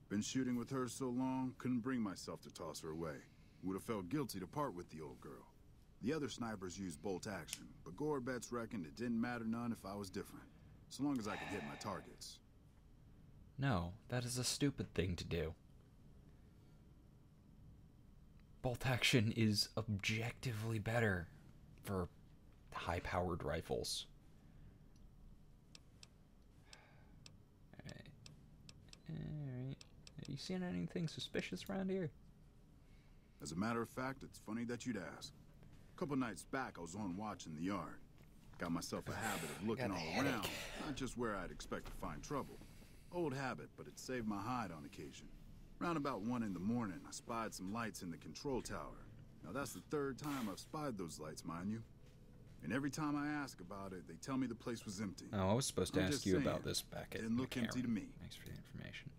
Been shooting with her so long, couldn't bring myself to toss her away. Would have felt guilty to part with the old girl. The other snipers used bolt action, but Gorbets reckoned it didn't matter none if I was different, so long as I could hit my targets. No, that is a stupid thing to do. bolt action is objectively better for high-powered rifles. Alright. Are you seeing anything suspicious around here? As a matter of fact, it's funny that you'd ask. A couple nights back, I was on watch in the yard. Got myself a habit of looking Got a all headache. around, not just where I'd expect to find trouble. Old habit, but it saved my hide on occasion. Round about 1 in the morning, I spied some lights in the control tower. Now that's the 3rd time I've spied those lights, mind you. And every time I ask about it, they tell me the place was empty. Oh, I was supposed to I'm ask just you saying, about this back at didn't look empty McCarran. to me. Thanks for the information.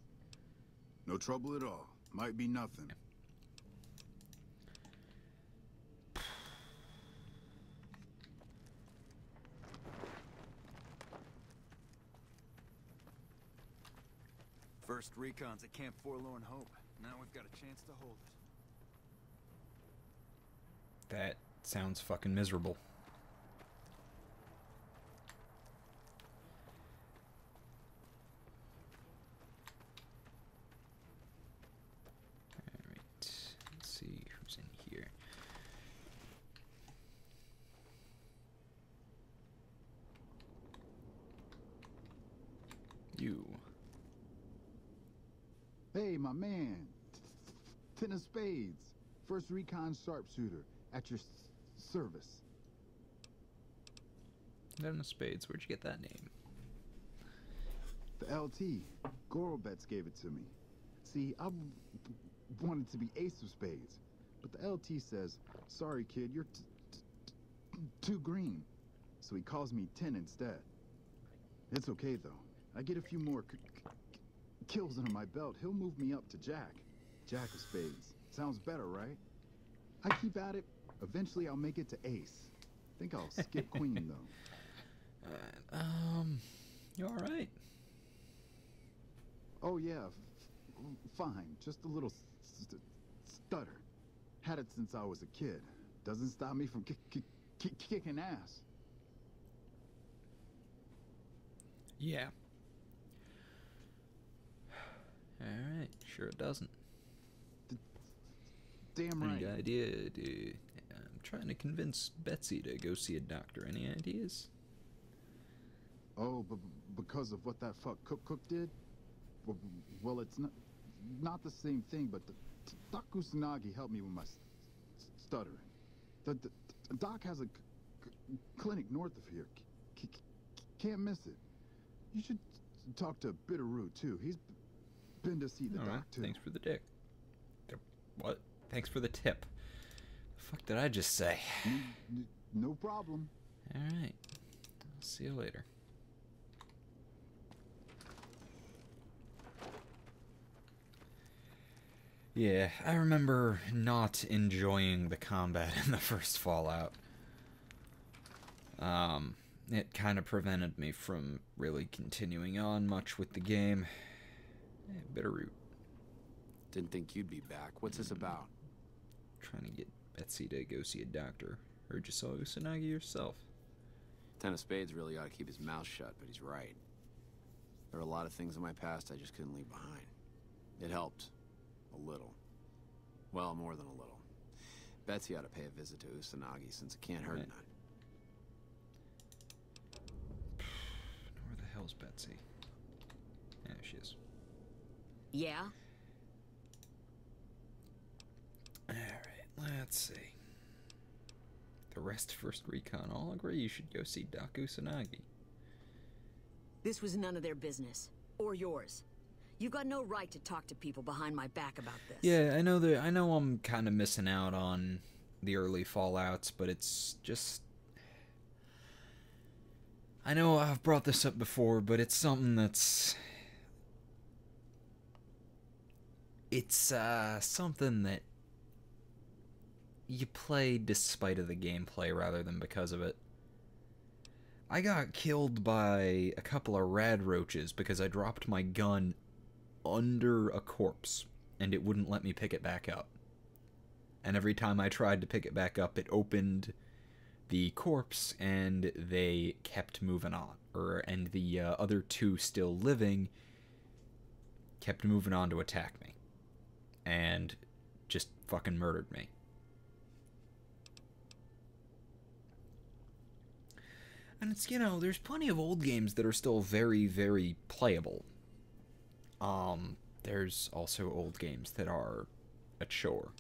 No trouble at all. Might be nothing. First recon's at Camp Forlorn Hope. Now we've got a chance to hold it. That sounds fucking miserable. Alright, let's see who's in here. You. Hey, my man. Ten of Spades. First recon sharpshooter. At your service. Ten of Spades, where'd you get that name? The LT. Gorobets gave it to me. See, I wanted to be Ace of Spades. But the LT says, sorry kid, you're too green. So he calls me 10 instead. It's okay though. I get a few more kills under my belt. He'll move me up to Jack. Jack of Spades. Sounds better, right? I keep at it. Eventually I'll make it to Ace. Think I'll skip Queen though. You alright? Oh yeah, fine. Just a little stutter. Had it since I was a kid. Doesn't stop me from kicking ass. Yeah. Alright, sure it doesn't. Damn right. Any idea, dude? I'm trying to convince Betsy to go see a doctor. Any ideas? Oh, but because of what that fuck Cook did? Well, it's not the same thing, but Doc Kusanagi helped me with my stuttering. The doc has a clinic north of here. Can't miss it. You should talk to Bitterroot, too. He's been to see the doc, too. Thanks for the dick. What? Thanks for the tip. The fuck did I just say? No problem. Alright. I'll see you later. Yeah, I remember not enjoying the combat in the first Fallout. It kind of prevented me from really continuing on much with the game. Bitterroot. Didn't think you'd be back. What's this about? Trying to get Betsy to go see a doctor. Heard you saw Usanagi yourself. Ten of Spades really ought to keep his mouth shut, but he's right. There are a lot of things in my past I just couldn't leave behind. It helped. A little. Well, more than a little. Betsy ought to pay a visit to Usanagi since it can't hurt none. Where the hell's Betsy? There she is. Yeah? Alright, let's see. The rest First Recon all agree you should go see Doc Usanagi. This was none of their business. Or yours. You've got no right to talk to people behind my back about this. Yeah, I know I'm kind of missing out on the early Fallouts, but it's just... I know I've brought this up before, but it's something that's... It's, something that you play despite of the gameplay rather than because of it. I got killed by a couple of rad roaches because I dropped my gun under a corpse and it wouldn't let me pick it back up. And every time I tried to pick it back up, it opened the corpse and they kept moving on. And the other two still living kept moving on to attack me. And just fucking murdered me. And it's, you know, there's plenty of old games that are still very, very playable. There's also old games that are a chore.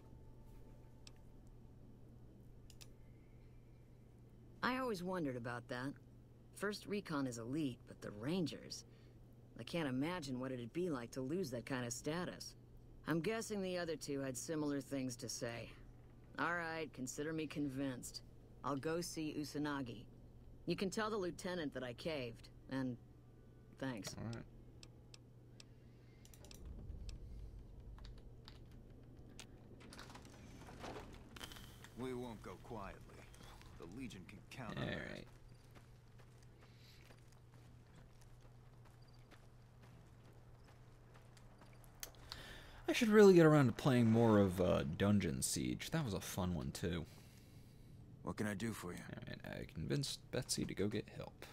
I always wondered about that. First Recon is elite, but the Rangers... I can't imagine what it'd be like to lose that kind of status. I'm guessing the other two had similar things to say. Alright, consider me convinced. I'll go see Usanagi. You can tell the lieutenant that I caved, and... thanks. Alright. We won't go quietly. The Legion can count on that. Alright. I should really get around to playing more of Dungeon Siege. That was a fun one, too. What can I do for you? Alright, I convinced Betsy to go get help.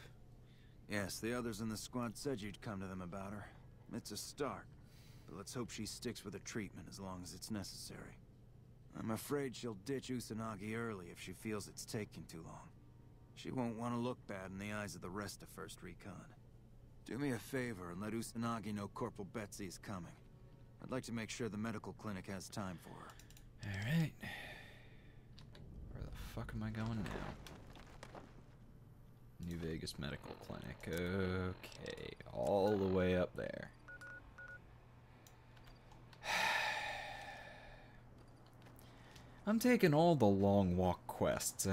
Yes, the others in the squad said you'd come to them about her. It's a start, but let's hope she sticks with her treatment as long as it's necessary. I'm afraid she'll ditch Usanagi early if she feels it's taking too long. She won't want to look bad in the eyes of the rest of First Recon. Do me a favor and let Usanagi know Corporal Betsy is coming. I'd like to make sure the medical clinic has time for her. Alright. Where the fuck am I going now? New Vegas Medical Clinic. Okay. All the way up there. I'm taking all the long walk quests,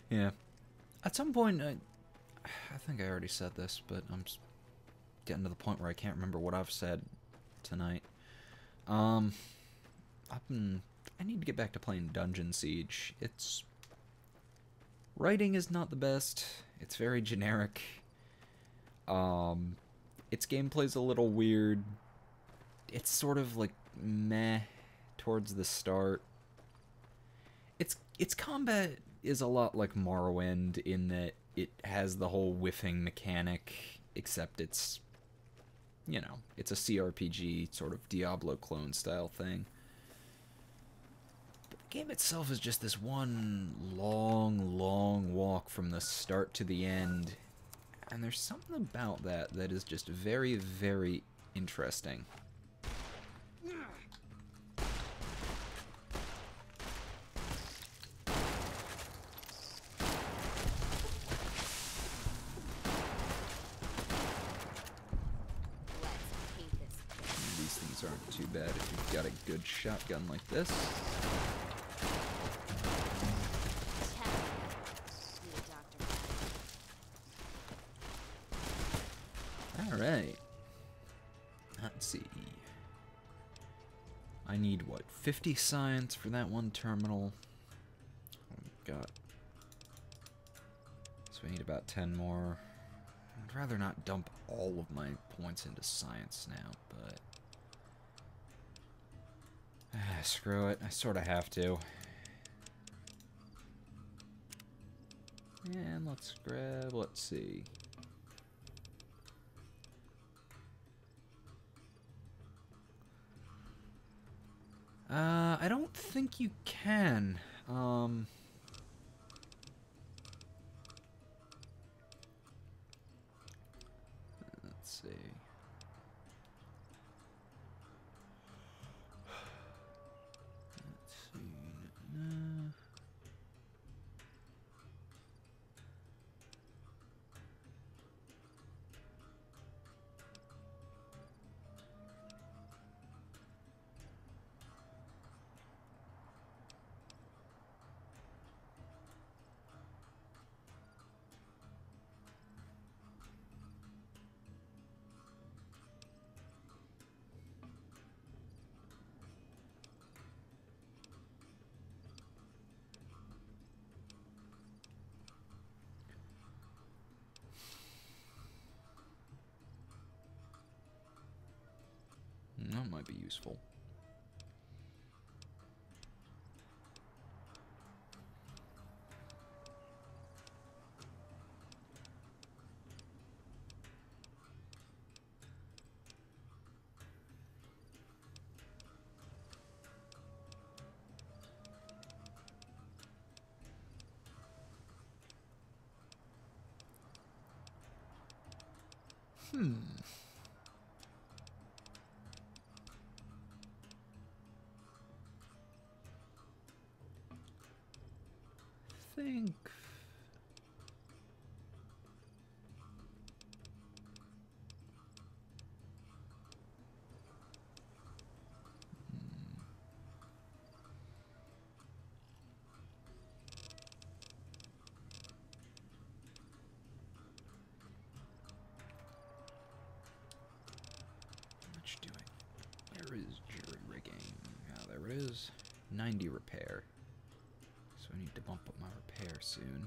Yeah. At some point, I think I already said this, but I'm getting to the point where I can't remember what I've said tonight. I need to get back to playing Dungeon Siege. Its writing is not the best. It's very generic. Its gameplay's a little weird. It's sort of like meh towards the start. Its combat is a lot like Morrowind in that it has the whole whiffing mechanic, except it's, you know, it's a CRPG sort of Diablo clone style thing. But the game itself is just this one long, long walk from the start to the end, and there's something about that that is just very, very interesting. Aren't too bad if you've got a good shotgun like this. Alright. Let's see. I need, what, 50 science for that one terminal? We've got... So we need about 10 more. I'd rather not dump all of my points into science now, but... screw it, I sort of have to. And let's grab, let's see. I don't think you can. Let's see. That might be useful. Think. Much doing. Where is jury rigging? Ah, there it is. 90 repair. So I need to bump up my repair soon.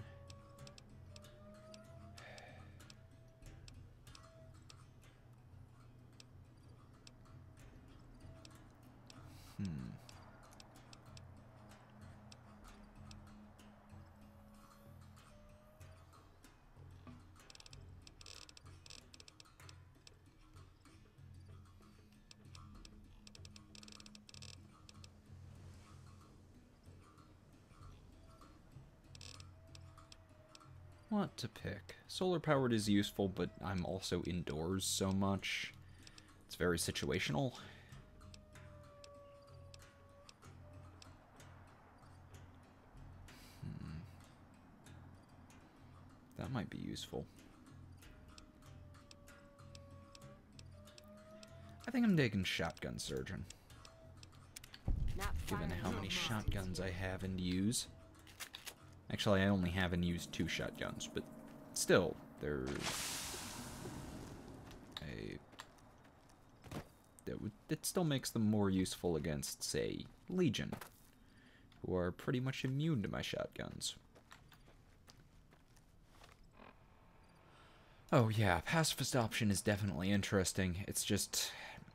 What to pick? Solar powered is useful, but I'm also indoors so much. It's very situational. That might be useful. I think I'm taking shotgun surgeon. Given how many shotguns I have and use. Actually, I only have and use 2 shotguns, but still, there's a... It still makes them more useful against, say, Legion, who are pretty much immune to my shotguns. Oh yeah, pacifist option is definitely interesting. It's just,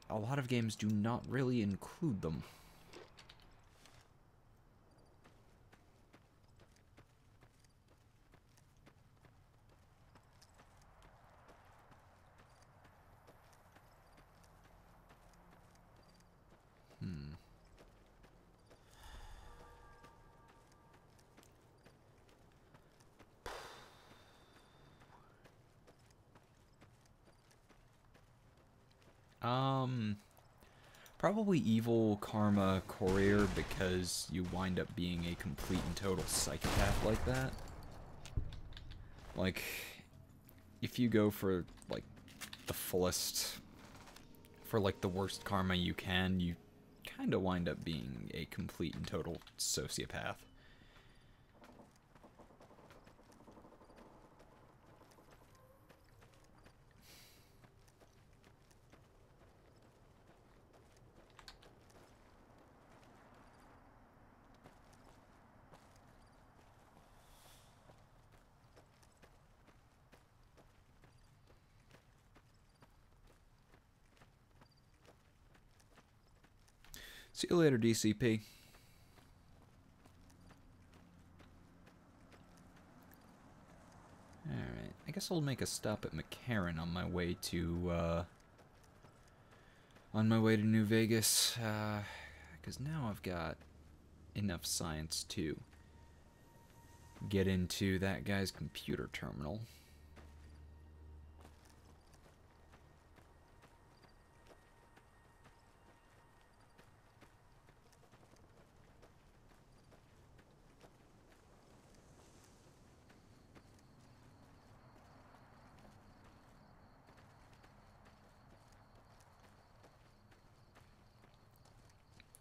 a lot of games do not really include them. Probably Evil Karma Courier, because you wind up being a complete and total psychopath like that. Like, if you go for, like, the fullest, for, like, the worst karma you can, you kind of wind up being a complete and total sociopath. See you later, DCP. Alright, I guess I'll make a stop at McCarran on my way to, New Vegas, because now I've got enough science to get into that guy's computer terminal.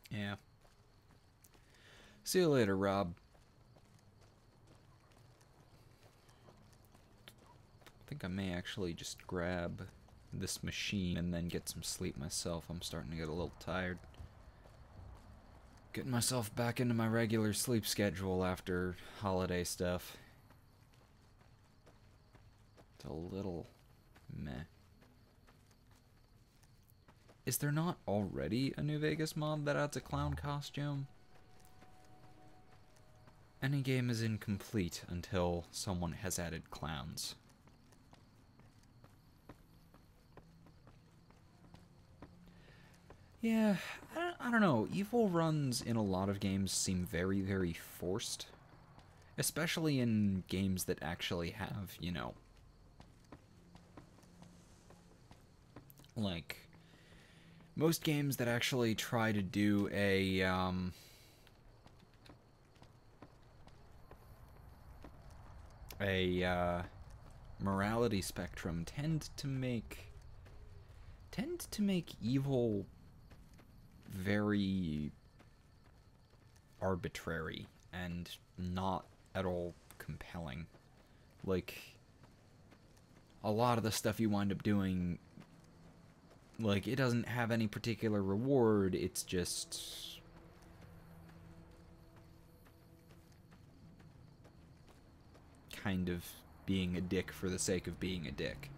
Yeah. See you later, Rob. I think I may actually just grab this machine and then get some sleep myself. I'm starting to get a little tired. Getting myself back into my regular sleep schedule after holiday stuff. It's a little meh. Is there not already a New Vegas mod that adds a clown costume? Any game is incomplete until someone has added clowns. Yeah, I don't know. Evil runs in a lot of games seem very, very forced. Especially in games that actually have, you know, Like, most games that actually try to do a morality spectrum tend to make evil very arbitrary and not at all compelling. Like, a lot of the stuff you wind up doing, like, it doesn't have any particular reward, it's just kind of being a dick for the sake of being a dick.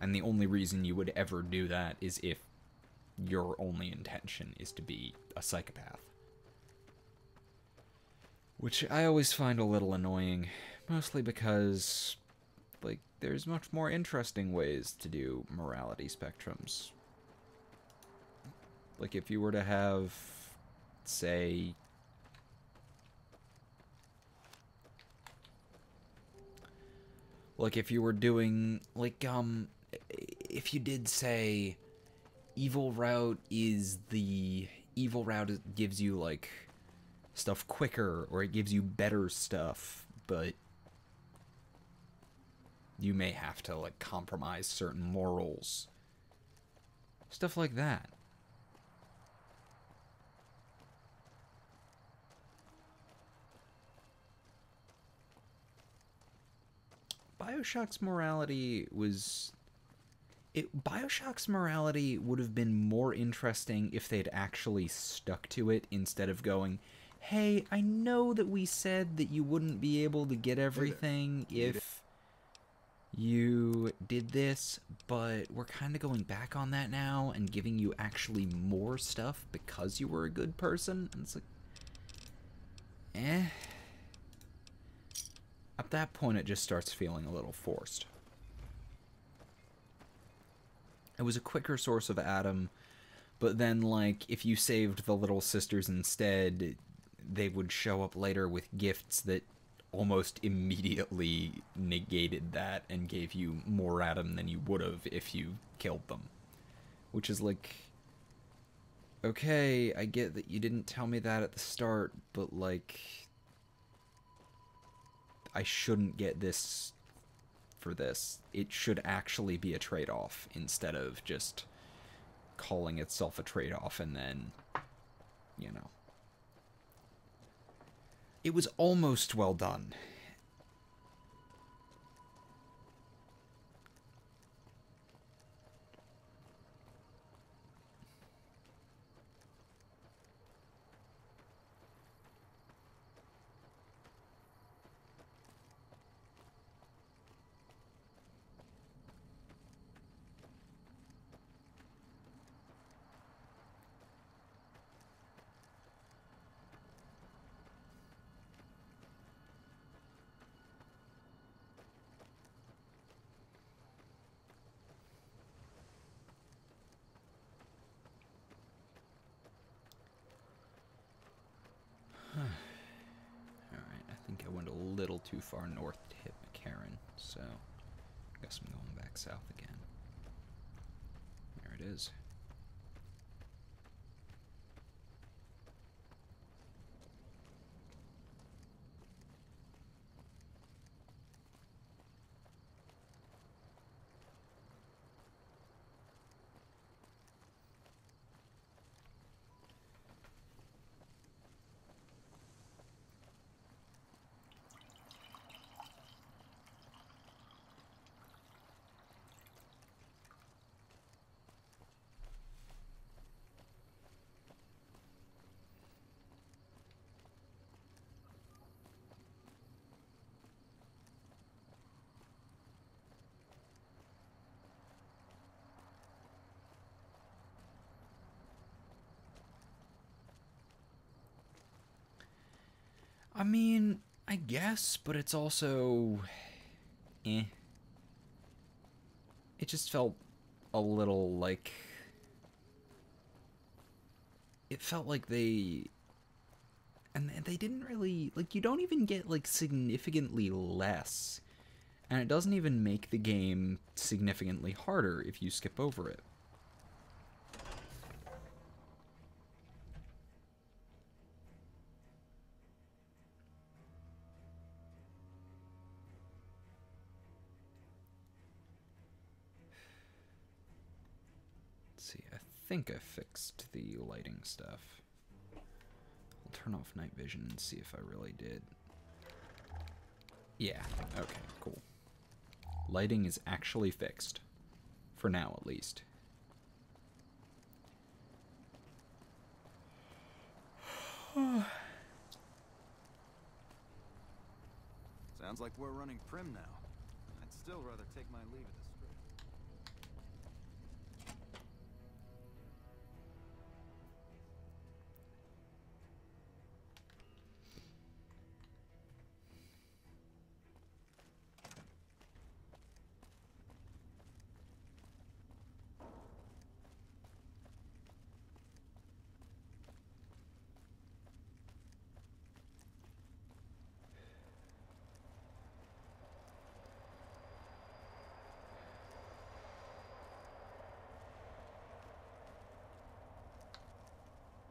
And the only reason you would ever do that is if your only intention is to be a psychopath. Which I always find a little annoying, mostly because, like, there's much more interesting ways to do morality spectrums. Like, if you were to have, say, like, if you were doing, like, if you did say, evil route gives you, like, stuff quicker, or it gives you better stuff, but you may have to, like, compromise certain morals. Stuff like that. BioShock's morality was... BioShock's morality would have been more interesting if they'd actually stuck to it instead of going, hey, I know that we said that you wouldn't be able to get everything if you did this, but we're kind of going back on that now and giving you actually more stuff because you were a good person. And it's like, At that point, it just starts feeling a little forced. It was a quicker source of Adam, but then, like, if you saved the little sisters instead, they would show up later with gifts that almost immediately negated that and gave you more Adam than you would have if you killed them. Which is like, okay, I get that you didn't tell me that at the start, but, like, I shouldn't get this for this. It should actually be a trade-off instead of just calling itself a trade-off and then, you know. It was almost well done. Alright, I think I went a little too far north to hit McCarran, so I guess I'm going back south again. There it is. I mean, I guess, but it's also... It just felt a little like... It felt like they... And they didn't really... Like, you don't even get, like, significantly less. And it doesn't even make the game significantly harder if you skip over it. think I fixed the lighting stuff. I'll turn off night vision and see if I really did. Yeah, okay, cool. Lighting is actually fixed. For now, at least. Sounds like we're running prim now. I'd still rather take my leave at the strip.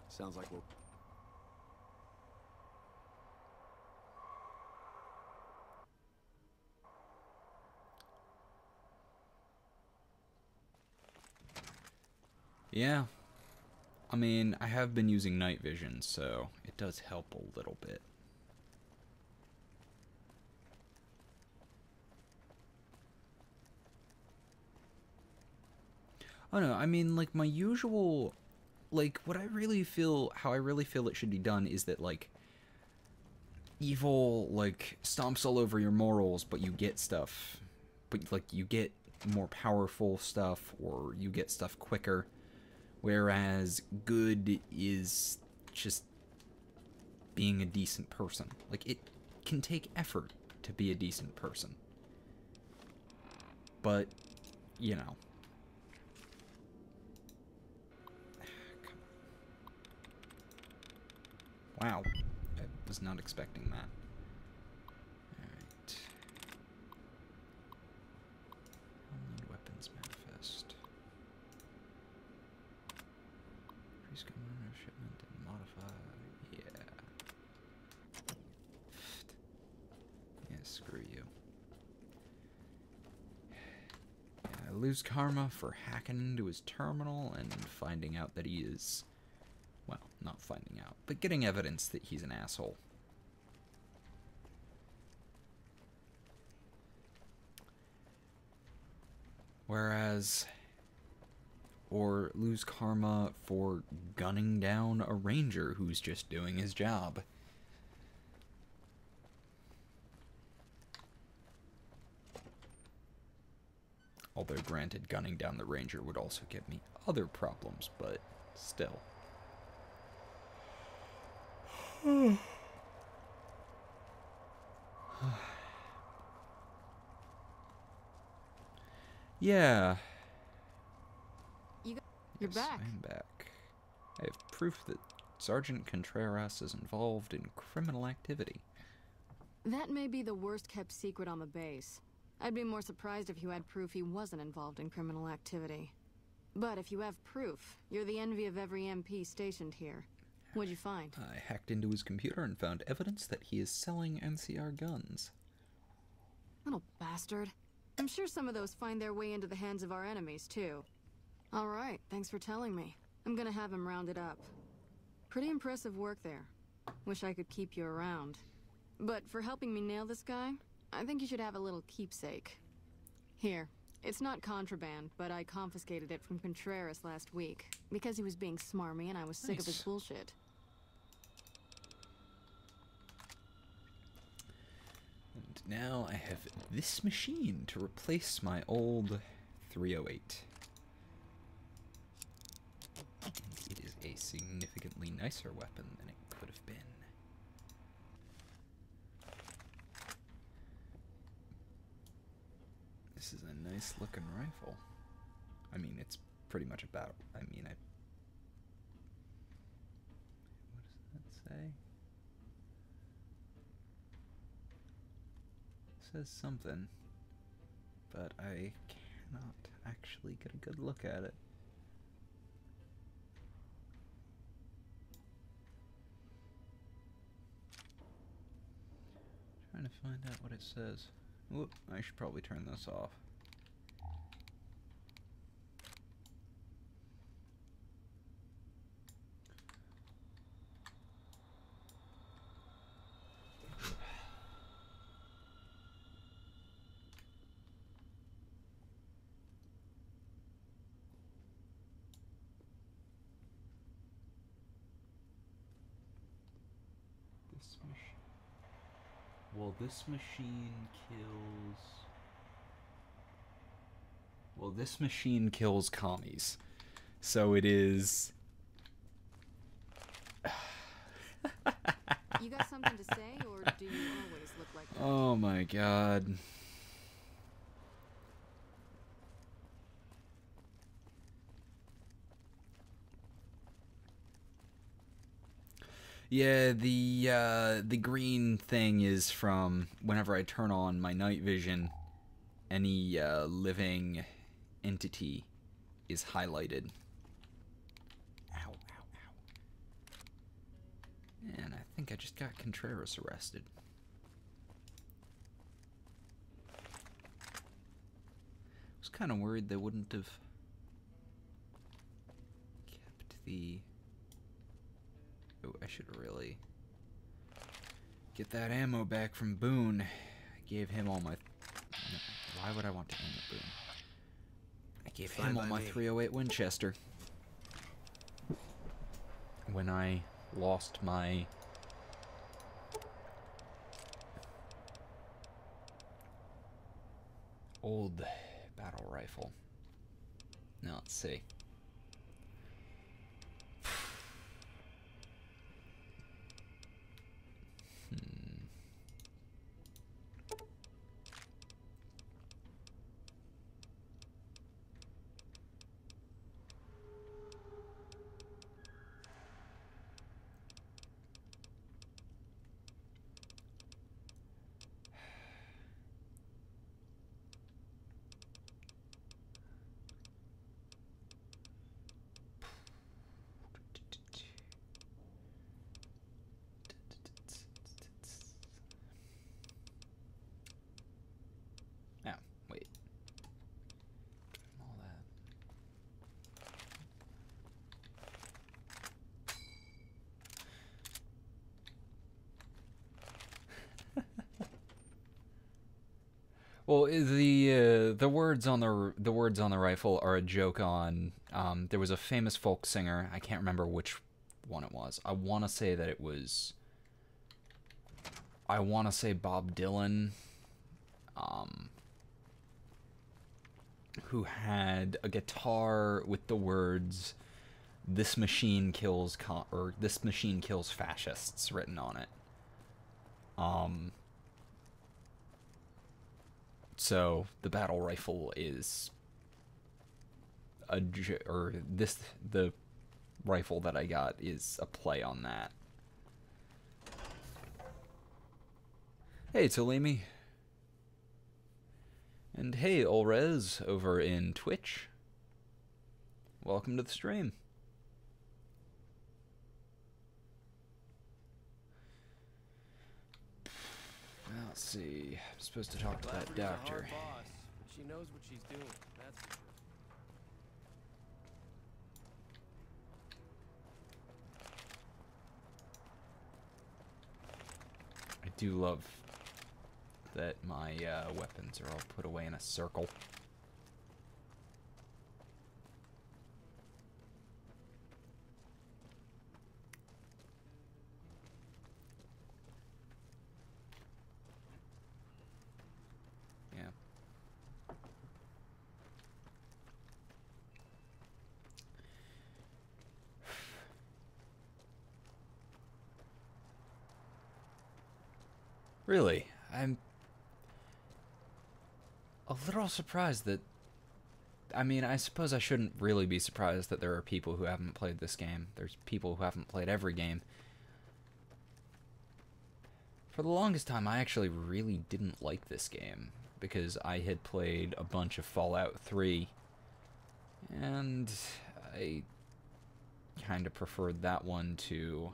Sounds like we'll... Yeah. I mean, I have been using night vision, so it does help a little bit. Oh no, I mean, like, my usual... Like, what I really feel... How I really feel it should be done is that, like... Evil, like, stomps all over your morals, but you get stuff. But, like, you get more powerful stuff, or you get stuff quicker. Whereas good is just being a decent person. Like, it can take effort to be a decent person. But, you know. Wow. I was not expecting that. Alright. Homeland Weapons Manifest. Increase government shipment and modify. Yeah. Yeah, screw you. Yeah, I lose karma for hacking into his terminal and finding out that he is... Well, not finding out, but getting evidence that he's an asshole. Whereas... Or lose karma for gunning down a ranger who's just doing his job. Although, granted, gunning down the ranger would also get me other problems, but still. Yeah. You're back. I'm back. I have proof that Sergeant Contreras is involved in criminal activity. That may be the worst kept secret on the base. I'd be more surprised if you had proof he wasn't involved in criminal activity. But if you have proof, you're the envy of every MP stationed here. What'd you find? I hacked into his computer and found evidence that he is selling NCR guns. Little bastard. I'm sure some of those find their way into the hands of our enemies, too. Alright, thanks for telling me. I'm gonna have him rounded up. Pretty impressive work there. Wish I could keep you around. But for helping me nail this guy, I think you should have a little keepsake. Here. It's not contraband, but I confiscated it from Contreras last week, because he was being smarmy and I was sick of his bullshit. And now I have this machine to replace my old 308. And it is a significantly nicer weapon than it could have been. This is a nice looking rifle. I mean, it's pretty much about... I mean, what does that say? It says something, but I cannot actually get a good look at it. Trying to find out what it says. Whoop, I should probably turn this off. This machine. Well, this machine kills. Well, this machine kills commies. So it is. You got something to say, or do you always look like that? Oh my god. Yeah, the green thing is from whenever I turn on my night vision, any living entity is highlighted. Ow, ow, ow. And I think I just got Contreras arrested. I was kind of worried they wouldn't have kept the... Oh, I should really get that ammo back from Boone. I gave him all my... Why would I want to aim at Boone? I gave him all my 308 Winchester. When I lost my... old battle rifle. Now, let's see. Well, the words on the words on the rifle are a joke on. There was a famous folk singer. I can't remember which one it was. I want to say that it was. I want to say Bob Dylan. Who had a guitar with the words "This machine kills" or "This machine kills fascists" written on it. So the battle rifle is the rifle that I got is a play on that. Hey, Tolimi. And hey, Olrez over in Twitch. Welcome to the stream. Let's see. I'm supposed to talk to that doctor. Boss, but she knows what she's doing. That's for sure. I do love that my weapons are all put away in a circle. Really, I'm a little surprised that... I mean, I suppose I shouldn't really be surprised that there are people who haven't played this game. There's people who haven't played every game. For the longest time, I actually really didn't like this game, because I had played a bunch of Fallout 3, and I kind of preferred that one to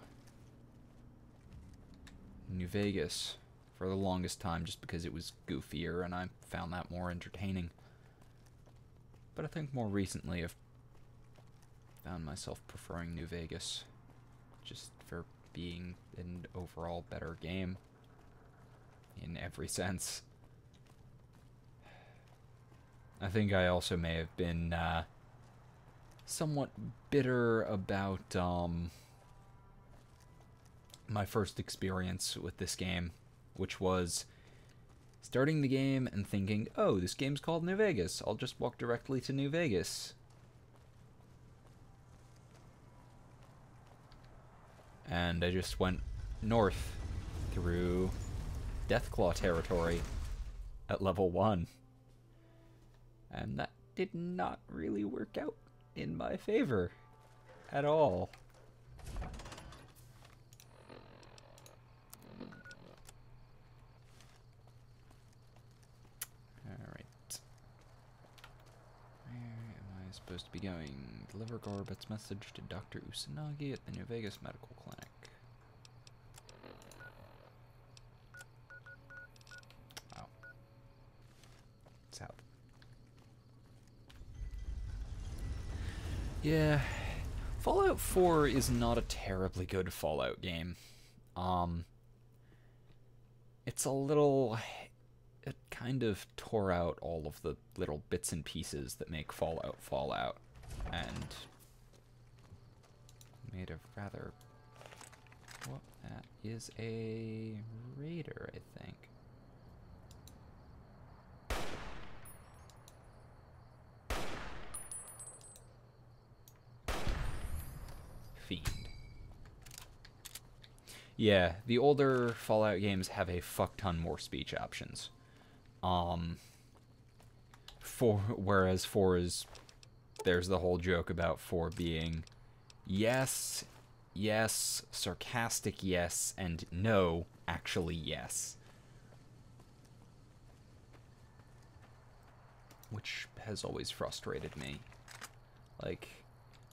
New Vegas for the longest time, just because it was goofier and I found that more entertaining. But I think more recently I've found myself preferring New Vegas, just for being an overall better game in every sense. I think I also may have been somewhat bitter about my first experience with this game, which was starting the game and thinking, oh, this game's called New Vegas. I'll just walk directly to New Vegas. And I just went north through Deathclaw territory at level 1. And that did not really work out in my favor at all. Alright. Where am I supposed to be going? Deliver Gorbet's message to Dr. Usanagi at the New Vegas Medical Clinic. Oh. South. Yeah. Fallout 4 is not a terribly good Fallout game. It's a little... It kind of tore out all of the little bits and pieces that make Fallout Fallout, and made a rather... What? That is a raider, I think. Fiend. Yeah, the older Fallout games have a fuck ton more speech options. Whereas 4 is, there's the whole joke about 4 being yes, yes, sarcastic yes, and no, actually yes. Which has always frustrated me. Like,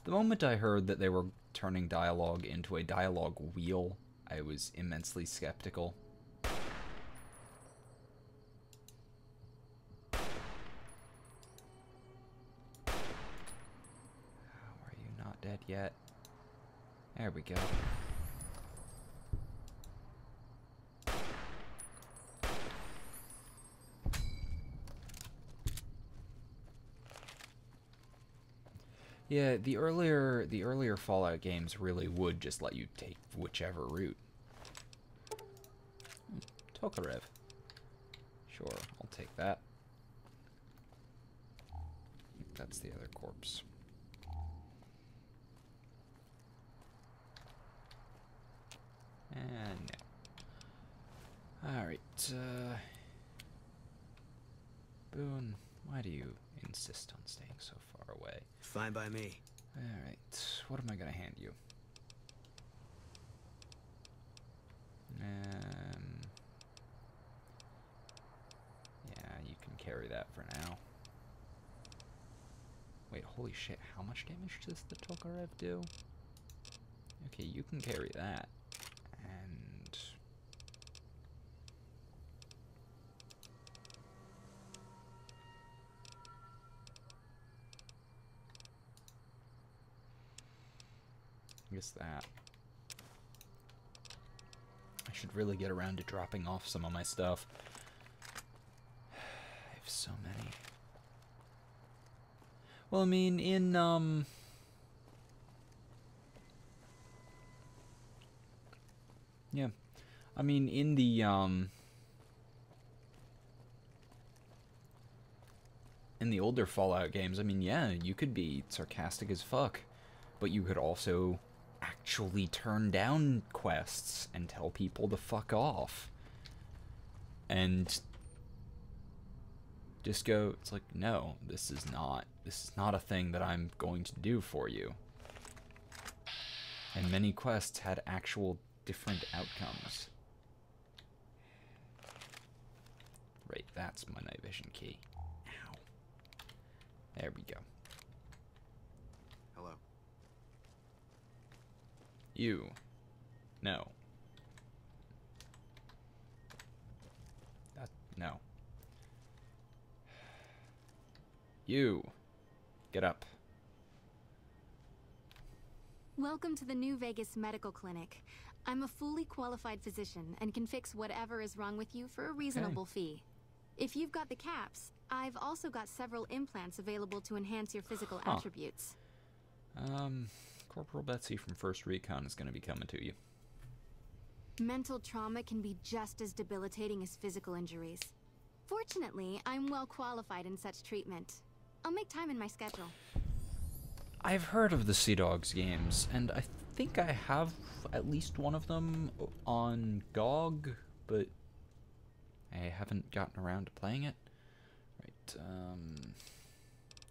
the moment I heard that they were turning dialogue into a dialogue wheel, I was immensely skeptical. Dead yet. There we go. Yeah, the earlier Fallout games really would just let you take whichever route. Tokarev. Sure, I'll take that. That's the other corpse. And no. Alright, Boone, why do you insist on staying so far away? Fine by me. Alright, what am I gonna hand you? Yeah, you can carry that for now. Wait, holy shit, how much damage does the Tokarev do? Okay, you can carry that. And... I guess that. I should really get around to dropping off some of my stuff. I have so many. Well, I mean, in, yeah. I mean, in the older Fallout games, I mean, yeah, you could be sarcastic as fuck, but you could also actually turn down quests and tell people to fuck off. And just go, it's like, no, this is not a thing that I'm going to do for you. And many quests had actual different outcomes. Right, that's my night vision key. Ow. There we go. Hello. You. No. No. You. Get up. Welcome to the New Vegas Medical Clinic. I'm a fully qualified physician and can fix whatever is wrong with you for a reasonable fee. If you've got the caps, I've also got several implants available to enhance your physical attributes. Corporal Betsy from 1st Recon is going to be coming to you. Mental trauma can be just as debilitating as physical injuries. Fortunately, I'm well qualified in such treatment. I'll make time in my schedule. I've heard of the Sea Dogs games, and I think I have at least one of them on GOG, but I haven't gotten around to playing it. Right,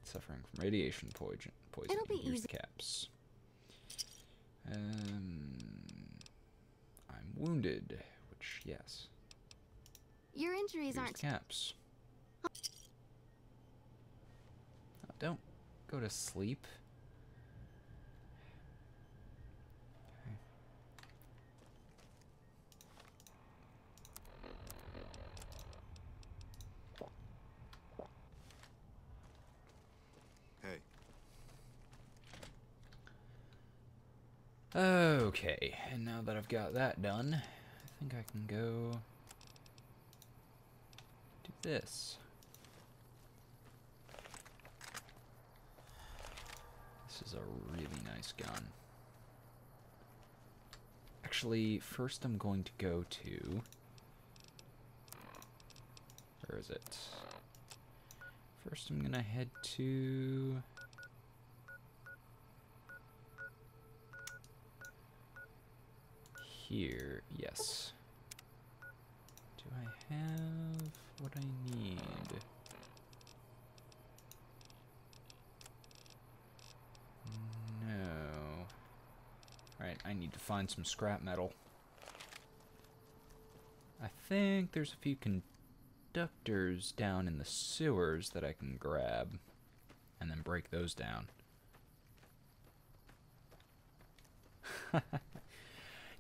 suffering from radiation poisoning. It'll be Here's easy. the caps. I'm wounded, which, yes. Your injuries Here's aren't... the caps. Oh, don't go to sleep. Hey. Okay, and now that I've got that done, I think I can go do this. This is a really nice gun. Actually, first I'm going to go to... Where is it? First I'm gonna head to... Here, yes. Do I have what I need? No. Alright, I need to find some scrap metal. I think there's a few conductors down in the sewers that I can grab and then break those down.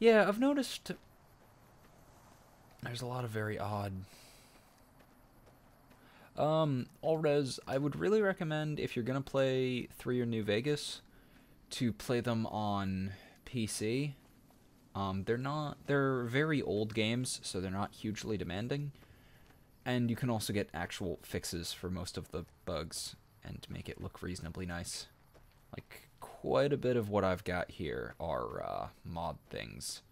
Yeah, I've noticed there's a lot of very odd... Allres, I would really recommend, if you're gonna play 3 or New Vegas, to play them on PC. They're very old games, so they're not hugely demanding. And you can also get actual fixes for most of the bugs, and to make it look reasonably nice. Like, quite a bit of what I've got here are, mod things.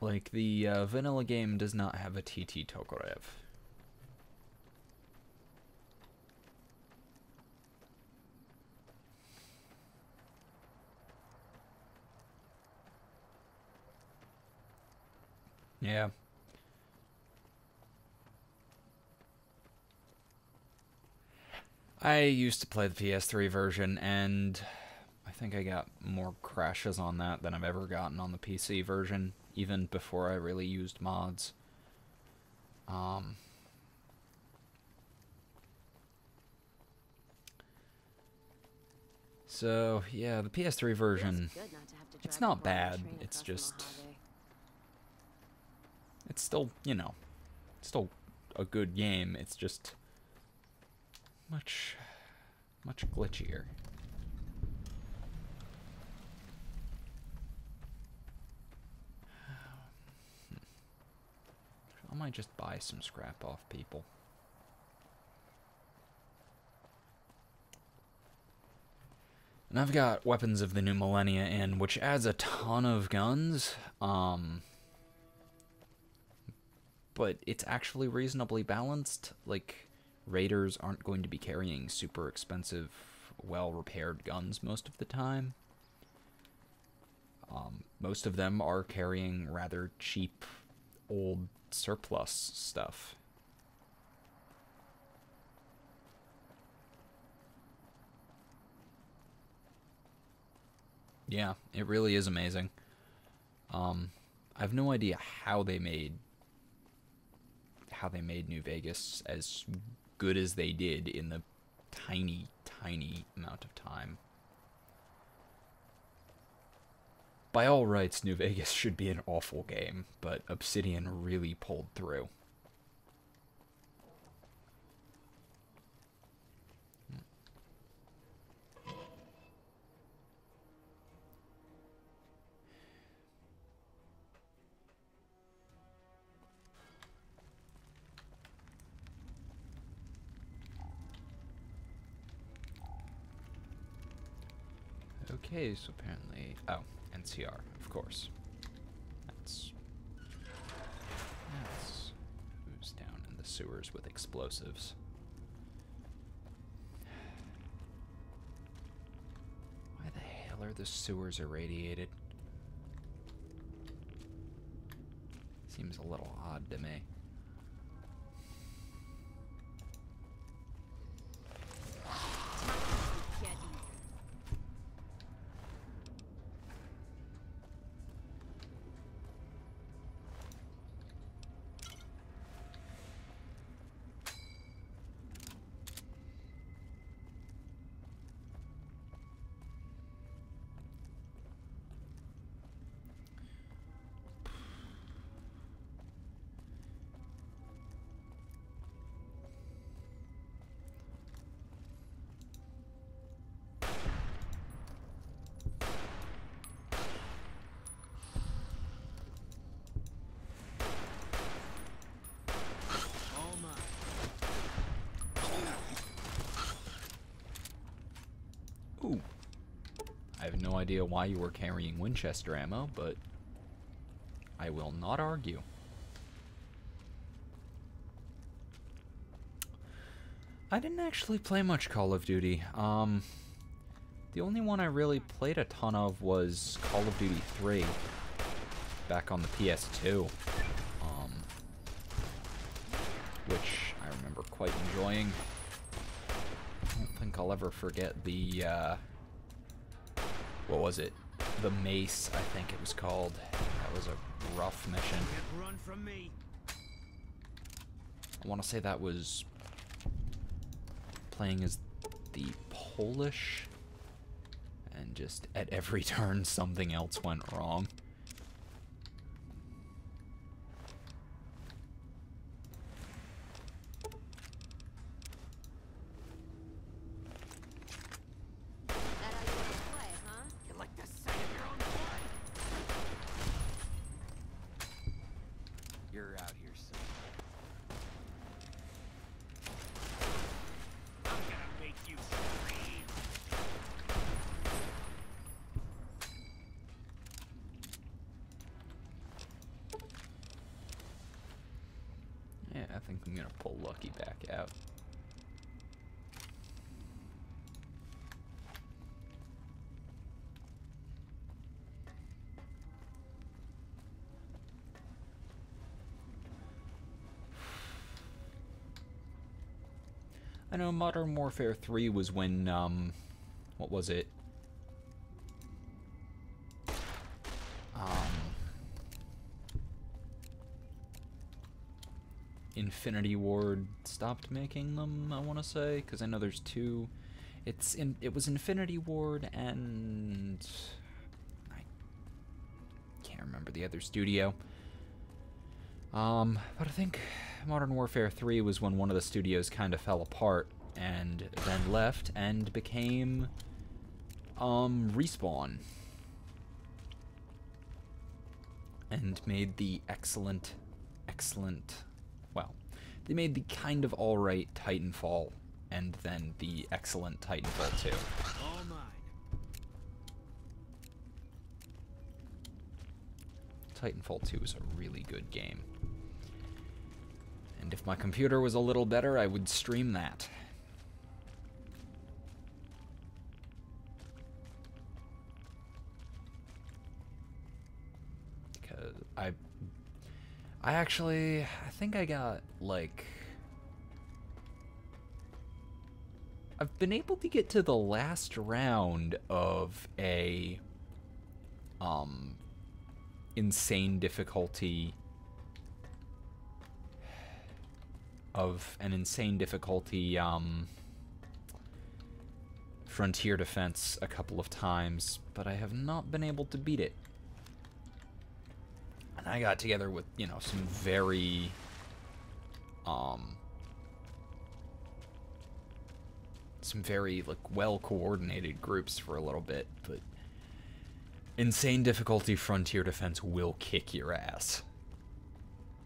Like, the vanilla game does not have a TT Tokarev. Yeah. I used to play the PS3 version, and I think I got more crashes on that than I've ever gotten on the PC version, even before I really used mods. So, yeah, the PS3 version, it's not bad, it's just... It's still, you know, still a good game, it's just much glitchier. I might just buy some scrap off people. And I've got Weapons of the New Millennia in, which adds a ton of guns, but it's actually reasonably balanced. Like, raiders aren't going to be carrying super expensive, well-repaired guns most of the time. Most of them are carrying rather cheap, old surplus stuff. Yeah, it really is amazing. I have no idea how they made New Vegas as good as they did in the tiny amount of time. By all rights, New Vegas should be an awful game, but Obsidian really pulled through. Okay, so apparently... Oh, NCR, of course. That's who's down in the sewers with explosives. Why the hell are the sewers irradiated? Seems a little odd to me. Ooh. I have no idea why you were carrying Winchester ammo, but I will not argue. I didn't actually play much Call of Duty. The only one I really played a ton of was Call of Duty 3 back on the PS2, which I remember quite enjoying. I don't think I'll ever forget the, what was it? The Mace, I think it was called. That was a rough mission. Can't run from me. I want to say that was playing as the Polish, and just at every turn something else went wrong. You're out here, son. I'm gonna make you scream. Yeah, I think I'm gonna pull Lucky back out. I know Modern Warfare 3 was when, what was it? Infinity Ward stopped making them, I want to say, because I know there's two. It was Infinity Ward and I can't remember the other studio. But I think Modern Warfare 3 was when one of the studios kind of fell apart and then left and became Respawn, and made the excellent, well, they made the kind of alright Titanfall, and then the excellent Titanfall 2. All mine. Titanfall 2 is a really good game. And if my computer was a little better, I would stream that. Because I think I got, like... I've been able to get to the last round of a, insane difficulty... Frontier Defense a couple of times, but I have not been able to beat it. And I got together with, you know, some very, like, well-coordinated groups for a little bit, but insane difficulty Frontier Defense will kick your ass.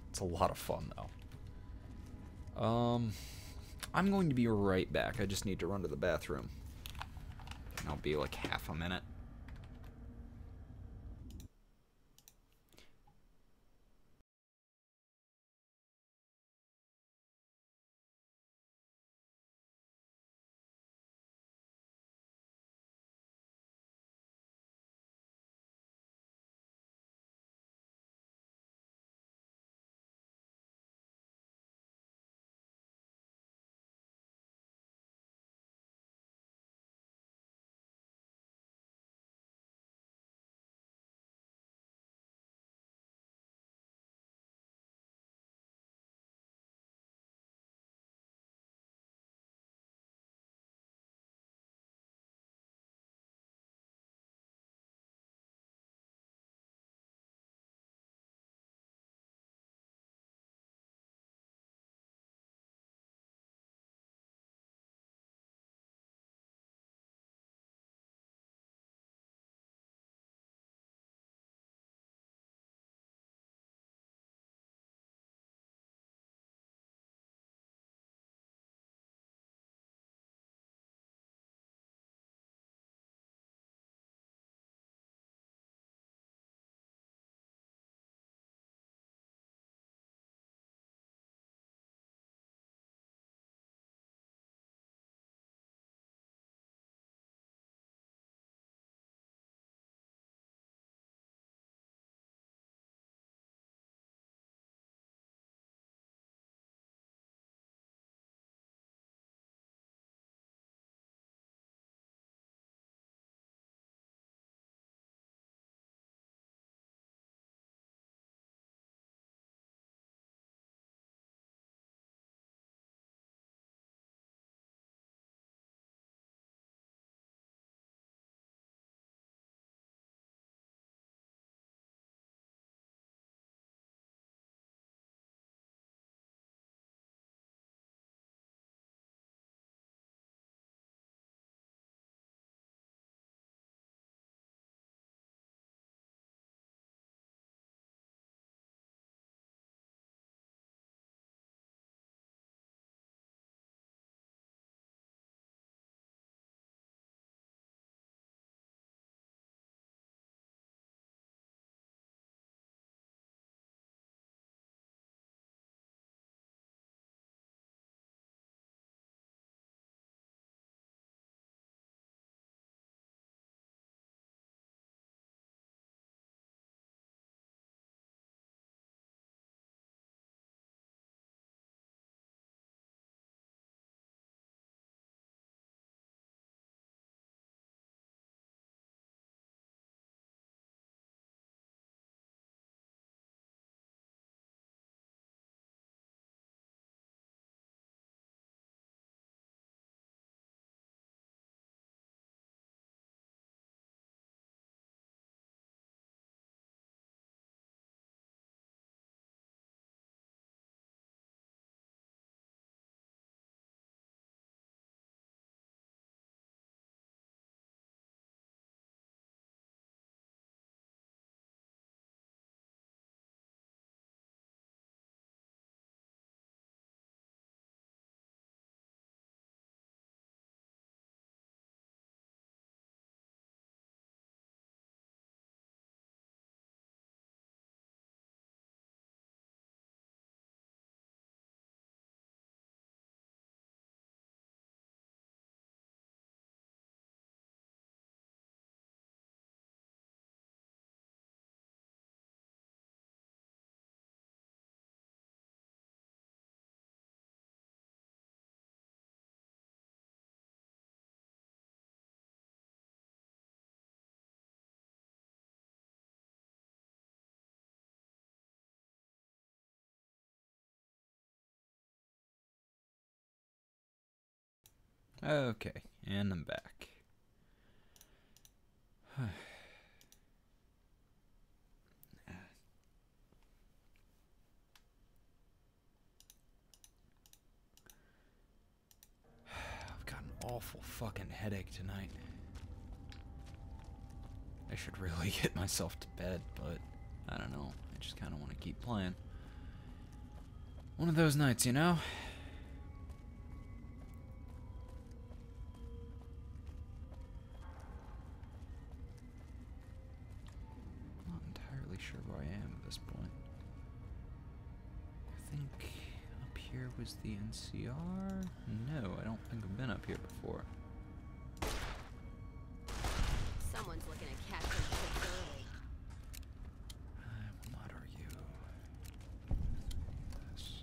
It's a lot of fun, though. I'm going to be right back. I just need to run to the bathroom. And I'll be like half a minute. Okay, and I'm back. I've got an awful fucking headache tonight. I should really get myself to bed, but I don't know. I just kind of want to keep playing. One of those nights, you know? Not entirely sure where I am at this point. I think up here was the NCR? No, I don't think I've been up here before. Someone's looking to catch some shit early. I will not argue. This.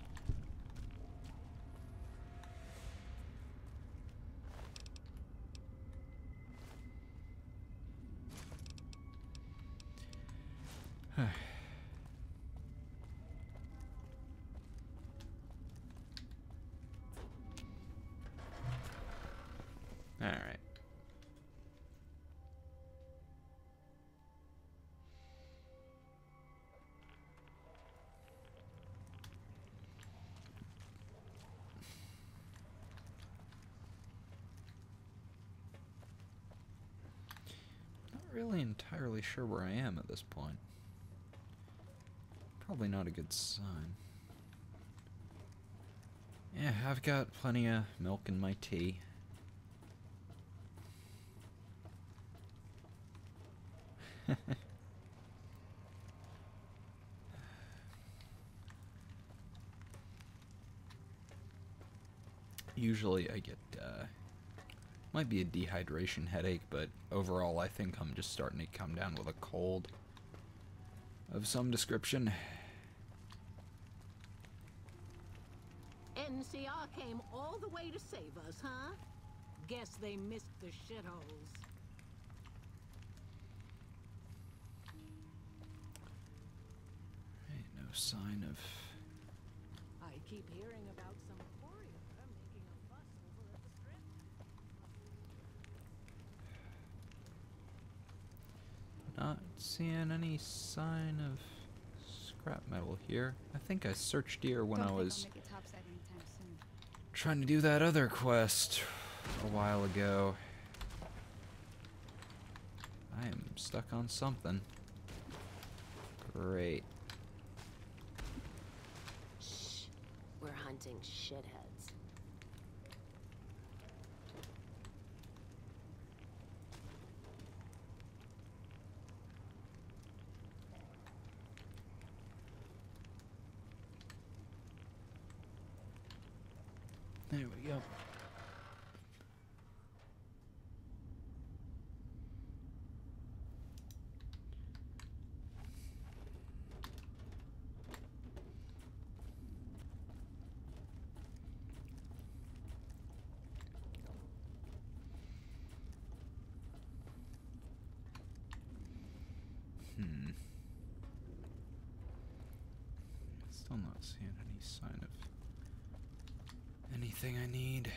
All right. Not really entirely sure where I am at this point. Probably not a good sign. Yeah, I've got plenty of milk in my tea. Usually I get, might be a dehydration headache, but overall I think I'm just starting to come down with a cold of some description. NCR came all the way to save us, huh? Guess they missed the shitholes. Ain't no sign of... I keep hearing about some choreographer making a fuss over at the strip. Not seeing any sign of scrap metal here. I think I searched here when I was trying to do that other quest a while ago. I am stuck on something. Great. Shh. We're hunting shitheads. There we go. Still not seeing any sign of anything I need.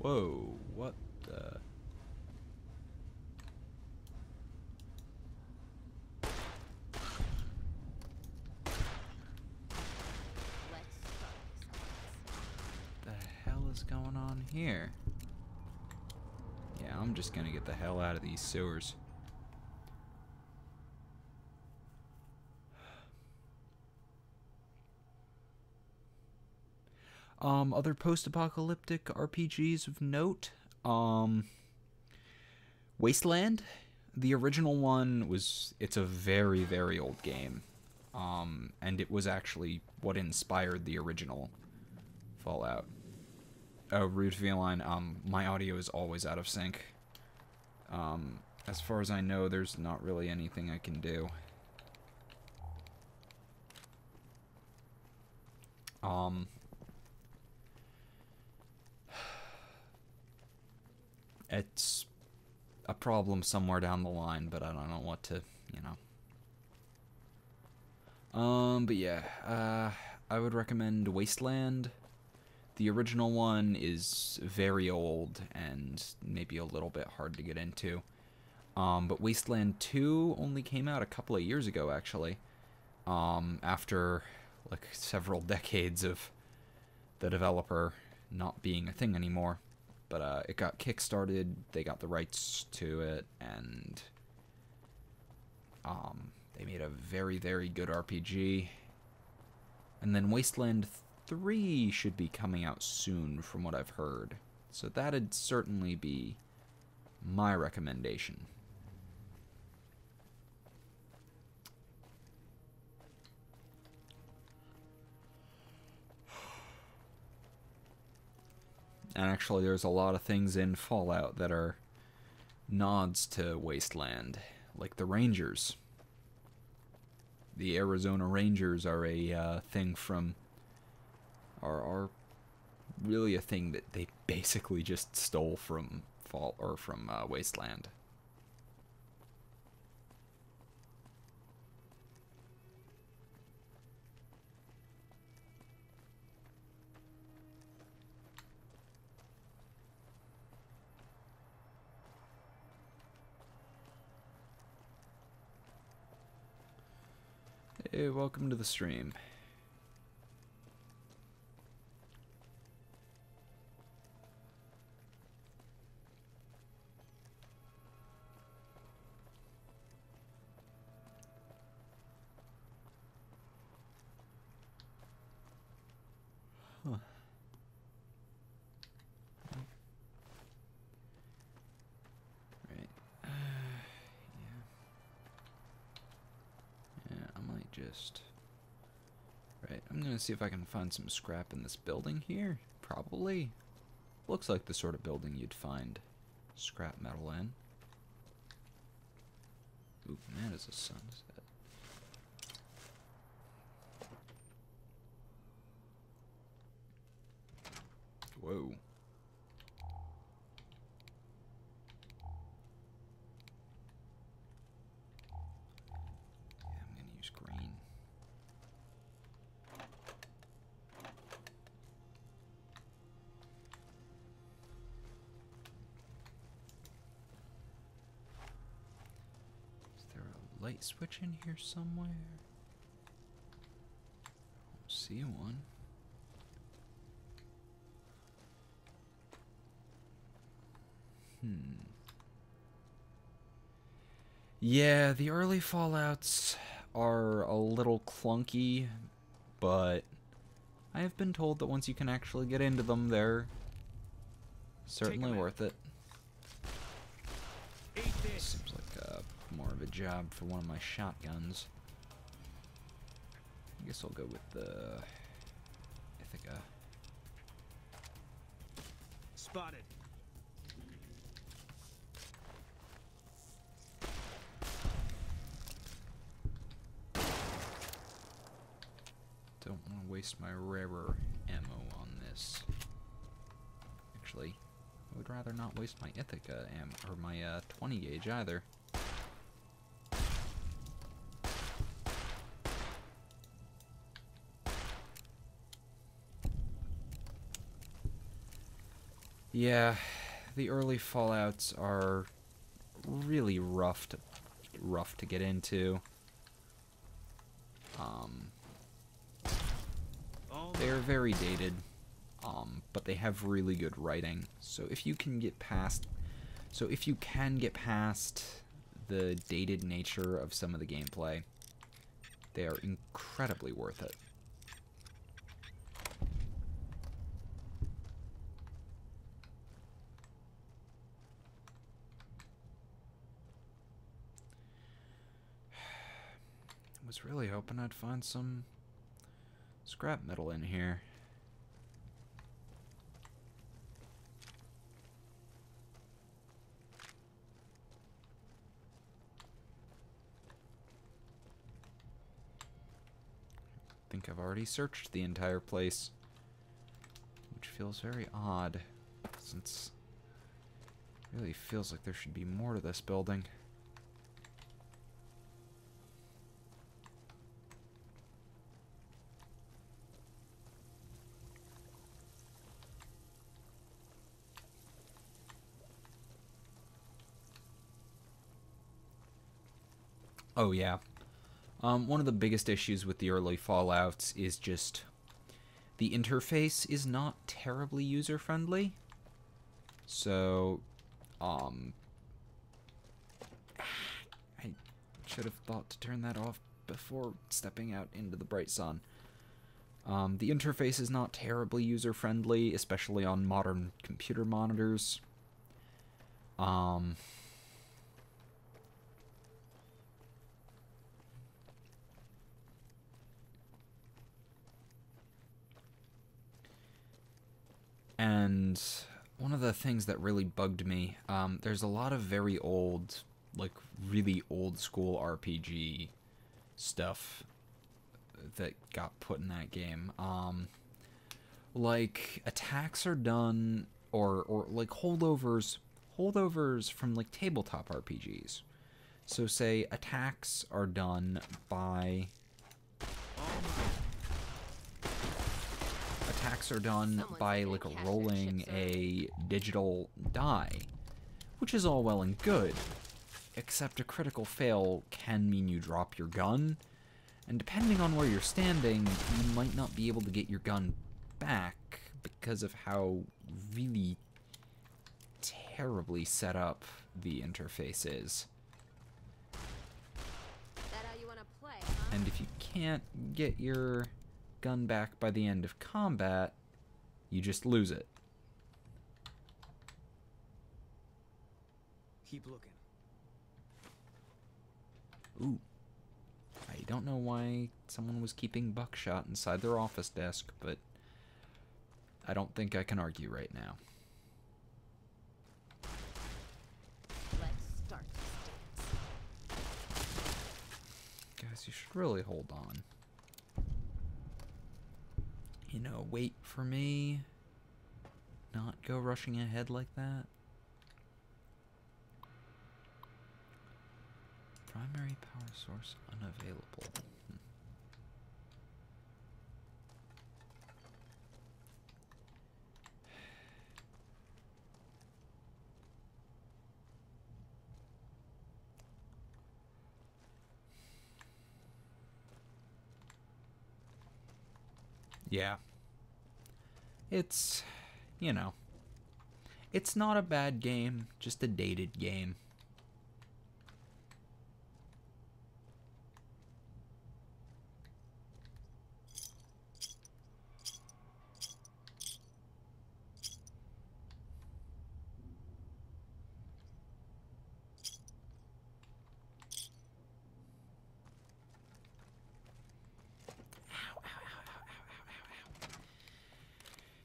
Whoa, what the... The hell is going on here? Yeah, I'm just gonna get the hell out of these sewers. Other post-apocalyptic RPGs of note, Wasteland. The original one it's a very, very old game. And it was actually what inspired the original Fallout. Oh, Rude Feline, my audio is always out of sync. As far as I know, there's not really anything I can do. It's a problem somewhere down the line, but I don't know what to, you know. But yeah, I would recommend Wasteland. The original one is very old and maybe a little bit hard to get into. But Wasteland 2 only came out a couple of years ago, actually. After, like, several decades of the developer not being a thing anymore. But, it got kickstarted, they got the rights to it, and, they made a very, very good RPG. And then Wasteland 3 should be coming out soon, from what I've heard. So that'd certainly be my recommendation. And actually, there's a lot of things in Fallout that are nods to Wasteland, like the Rangers. The Arizona Rangers are a thing from... are really a thing that they basically just stole from Wasteland. Hey, welcome to the stream. Huh. Right. Yeah, I might just... Right, I'm gonna see if I can find some scrap in this building here. Probably. Looks like the sort of building you'd find scrap metal in. Ooh, that is a sunset. Whoa. Yeah, I'm gonna use green. Is there a light switch in here somewhere? I don't see one. Yeah, the early Fallouts are a little clunky, but I have been told that once you can actually get into them, they're certainly worth it. Seems like more of a job for one of my shotguns. I guess I'll go with the Ithaca. Spotted. Don't want to waste my rarer ammo on this. Actually, I would rather not waste my Ithaca ammo, or my 20 gauge either. Yeah, the early Fallouts are really rough to get into. They're very dated, but they have really good writing. So if you can get past the dated nature of some of the gameplay, they are incredibly worth it. I was really hoping I'd find some scrap metal in here. like I've already searched the entire place. Which feels very odd, since it really feels like there should be more to this building. Oh yeah. One of the biggest issues with the early Fallouts is just the interface is not terribly user-friendly. So, I should have thought to turn that off before stepping out into the bright sun. The interface is not terribly user-friendly, especially on modern computer monitors. And one of the things that really bugged me, there's a lot of very old, like really old school RPG stuff that got put in that game. Like attacks are done, or like holdovers from like tabletop RPGs. So say attacks are done by like rolling a digital die, which is all well and good, except a critical fail can mean you drop your gun, and depending on where you're standing, you might not be able to get your gun back because of how really terribly set up the interface is. That how you wanna play, huh? And if you can't get your gun back by the end of combat, you just lose it. Keep looking. Ooh. I don't know why someone was keeping buckshot inside their office desk, but I don't think I can argue right now. Let's start this dance. Guys, you should really hold on. You know, wait for me. Not go rushing ahead like that. Primary power source unavailable. Yeah. It's, you know, it's not a bad game, just a dated game.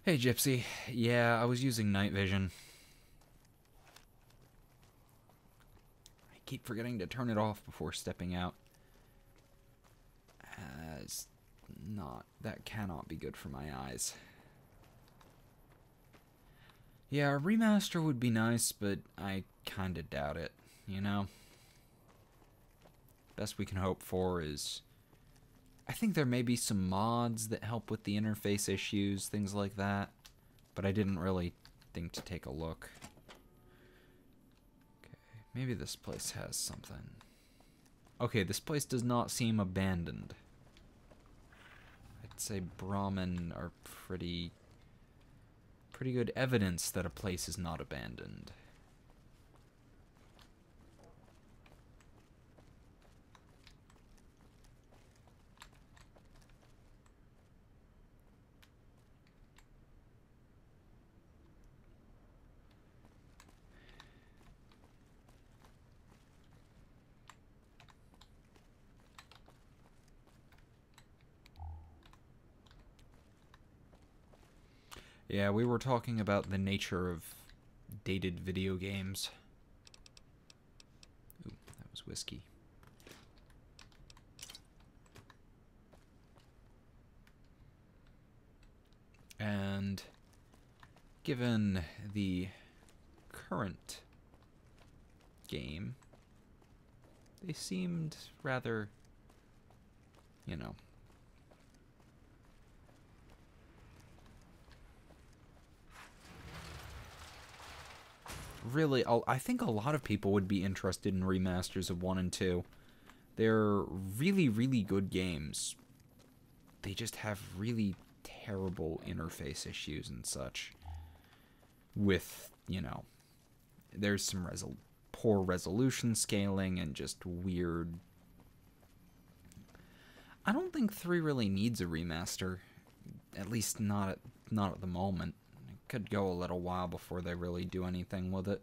Hey, Gypsy. Yeah, I was using night vision. I keep forgetting to turn it off before stepping out. That cannot be good for my eyes. Yeah, a remaster would be nice, but I kinda doubt it, you know? Best we can hope for is, I think there may be some mods that help with the interface issues, things like that, but I didn't really think to take a look. Okay, maybe this place has something. Okay, this place does not seem abandoned. I'd say Brahmin are pretty good evidence that a place is not abandoned. Yeah, we were talking about the nature of dated video games. Ooh, that was whiskey. And given the current game, they seemed rather, you know, really, I think a lot of people would be interested in remasters of 1 and 2. They're really, really good games. They just have really terrible interface issues and such. With, you know, there's some poor resolution scaling and just weird... I don't think 3 really needs a remaster. At least not at the moment. It could go a little while before they really do anything with it.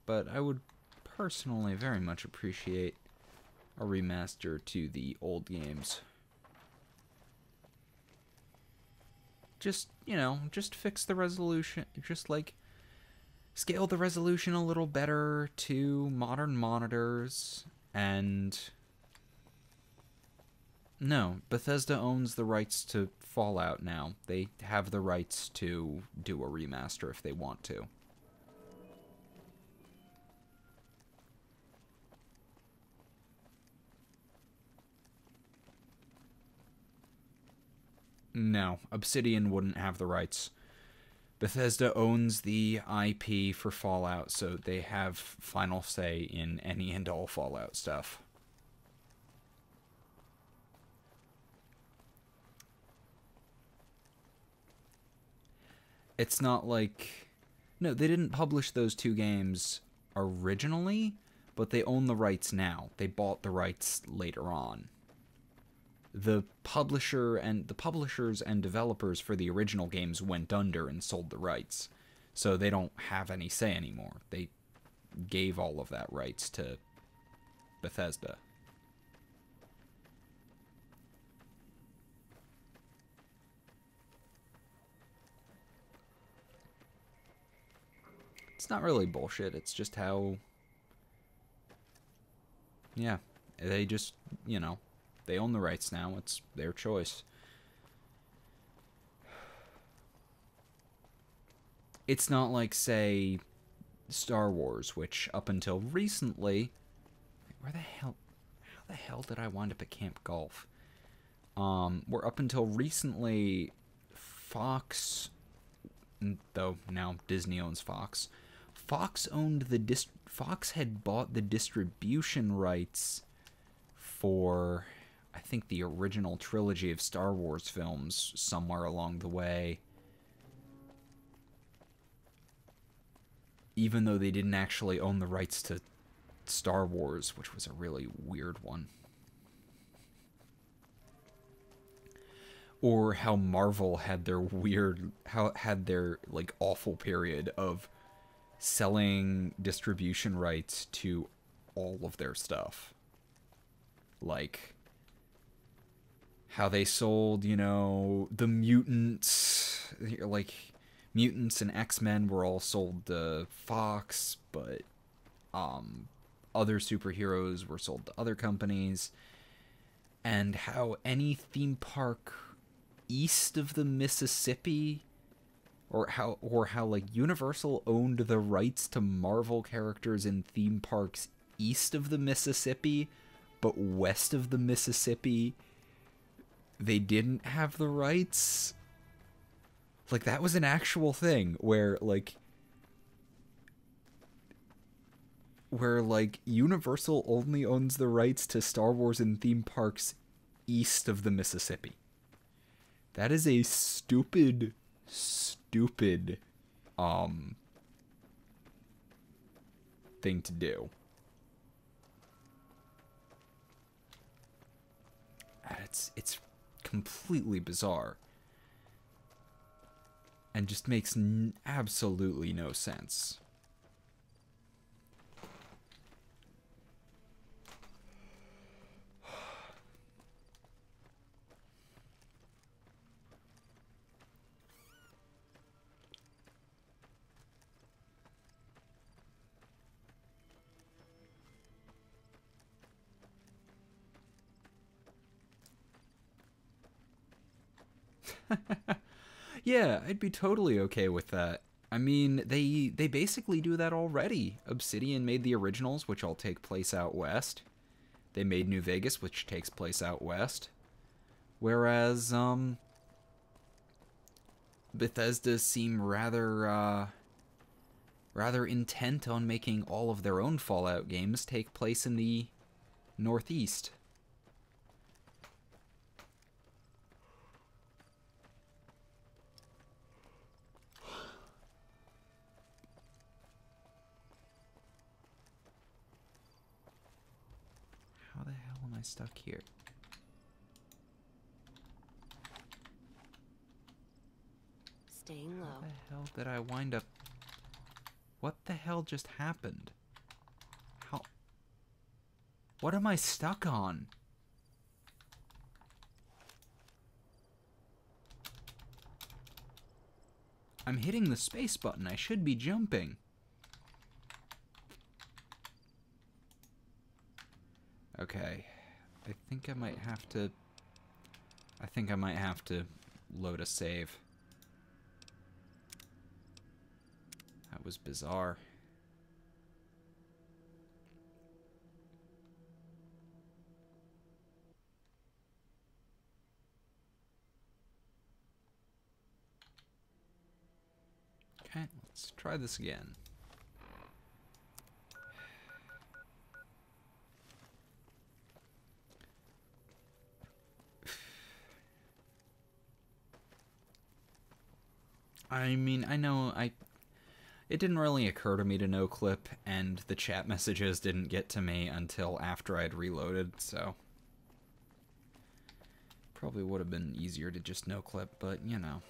But I would personally very much appreciate a remaster to the old games. Just, you know, just fix the resolution, just like scale the resolution a little better to modern monitors, and no, Bethesda owns the rights to Fallout now. They have the rights to do a remaster if they want to. No, Obsidian wouldn't have the rights. Bethesda owns the IP for Fallout, so they have final say in any and all Fallout stuff. It's not like... No, they didn't publish those 2 games originally, but they own the rights now. They bought the rights later on. The publishers and developers for the original games went under and sold the rights, so they don't have any say anymore. They gave all of that rights to Bethesda. It's not really bullshit, it's just how... Yeah, they just, you know... They own the rights now. It's their choice. It's not like, say, Star Wars, which up until recently... Where the hell... How the hell did I wind up at Camp Golf? Where up until recently, Fox... Though now Disney owns Fox. Fox had bought the distribution rights for... I think the original trilogy of Star Wars films somewhere along the way. Even though they didn't actually own the rights to Star Wars, which was a really weird one. Or how Marvel had their like awful period of selling distribution rights to all of their stuff. Like how they sold, you know, the mutants, like mutants and X-Men were all sold to Fox, but other superheroes were sold to other companies, and how any theme park east of the Mississippi, or how like Universal owned the rights to Marvel characters in theme parks east of the Mississippi, but west of the Mississippi they didn't have the rights. Like, that was an actual thing where Universal only owns the rights to Star Wars in theme parks east of the Mississippi. That is a stupid thing to do. It's completely bizarre. And just makes absolutely no sense. Yeah, I'd be totally okay with that. I mean, they basically do that already. Obsidian made the originals, which all take place out west. They made New Vegas, which takes place out west. Whereas, Bethesda seem rather intent on making all of their own Fallout games take place in the Northeast. How the hell am I stuck here? Staying low. How the hell did I wind up? What the hell just happened? How? What am I stuck on? I'm hitting the space button. I should be jumping. Okay. I think I might have to load a save. That was bizarre. Okay, let's try this again. I mean, I know it didn't really occur to me to no clip, and the chat messages didn't get to me until after I'd reloaded, so probably would have been easier to just no clip, but you know.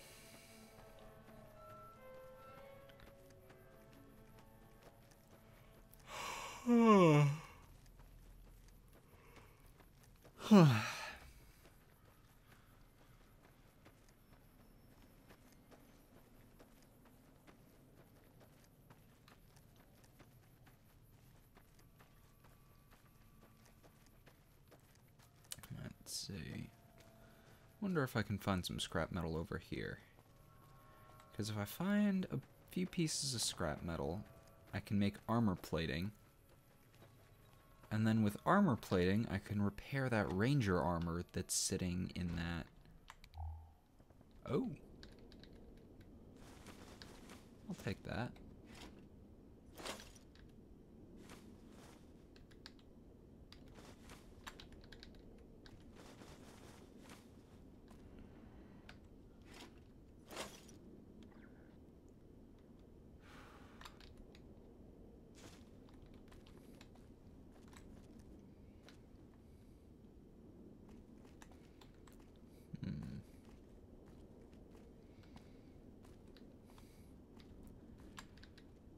Let's see. Wonder if I can find some scrap metal over here. Because if I find a few pieces of scrap metal, I can make armor plating. And then with armor plating, I can repair that ranger armor that's sitting in that. Oh. I'll take that.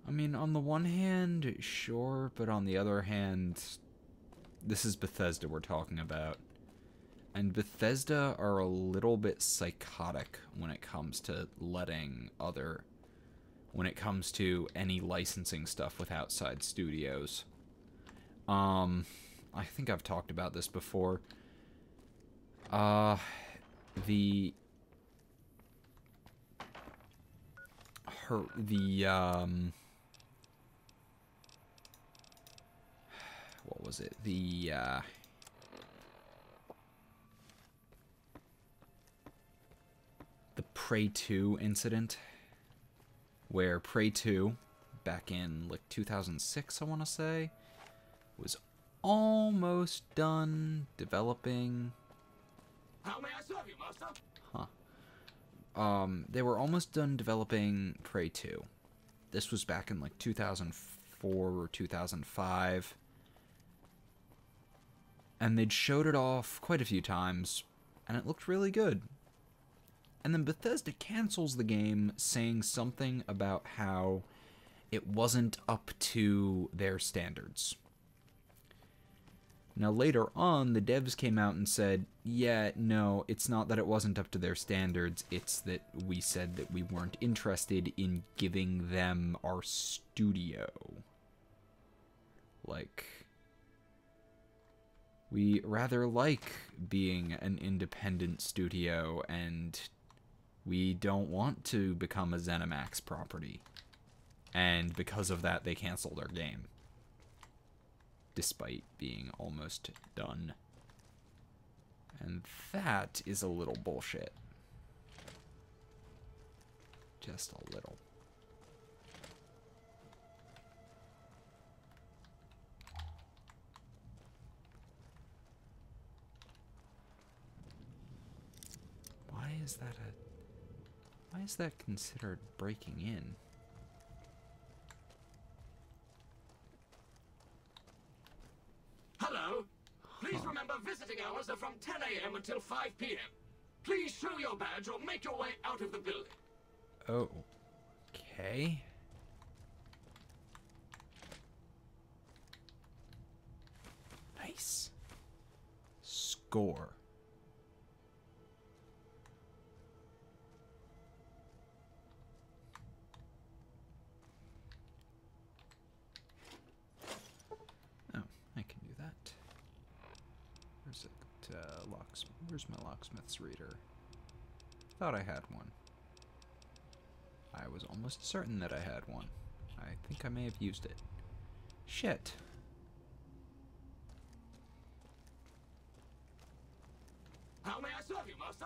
I mean, on the one hand, sure, but on the other hand, this is Bethesda we're talking about. And Bethesda are a little bit psychotic when it comes to when it comes to any licensing stuff with outside studios. I think I've talked about this before. What was it? The Prey 2 incident, where Prey 2, back in like 2006, I want to say, was almost done developing. How may I serve you, master? They were almost done developing Prey 2. This was back in like 2004 or 2005. And they'd showed it off quite a few times, and it looked really good. And then Bethesda cancels the game, saying something about how it wasn't up to their standards. Now later on, the devs came out and said, yeah, no, it's not that it wasn't up to their standards, it's that we said that we weren't interested in giving them our studio. Like, we rather like being an independent studio and We don't want to become a ZeniMax property. And because of that, they canceled our game. Despite being almost done. And that is a little bullshit. Just a little. Why is that considered breaking in? Hello. Please remember visiting hours are from 10 a.m. until 5 p.m. Please show your badge or make your way out of the building. Oh. Okay. Nice. Score. Where's my locksmith's reader? Thought I had one. I was almost certain that I had one. I think I may have used it. Shit. How may I serve you, master?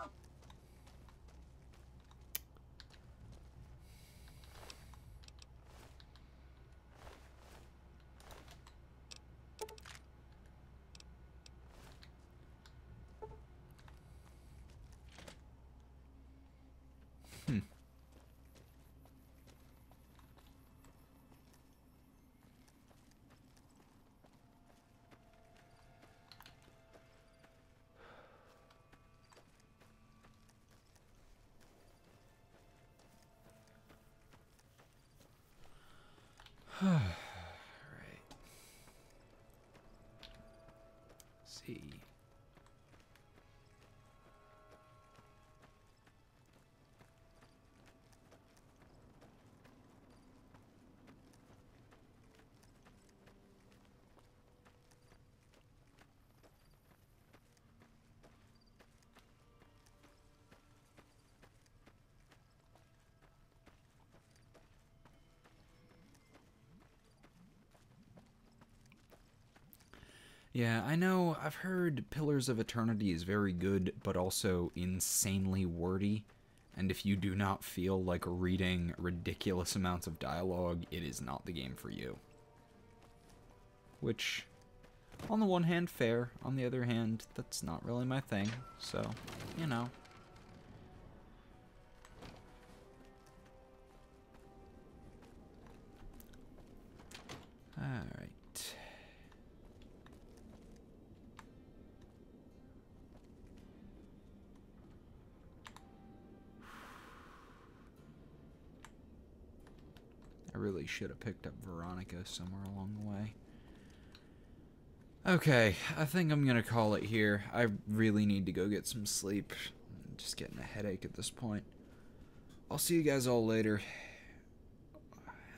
Alright. See. Yeah, I know, I've heard Pillars of Eternity is very good, but also insanely wordy, and if you do not feel like reading ridiculous amounts of dialogue, it is not the game for you. Which, on the one hand, fair, on the other hand, that's not really my thing, so, you know. Alright. I really should have picked up Veronica somewhere along the way. Okay, I think I'm gonna call it here. I really need to go get some sleep. I'm just getting a headache at this point. I'll see you guys all later.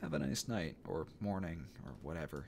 Have a nice night, or morning, or whatever.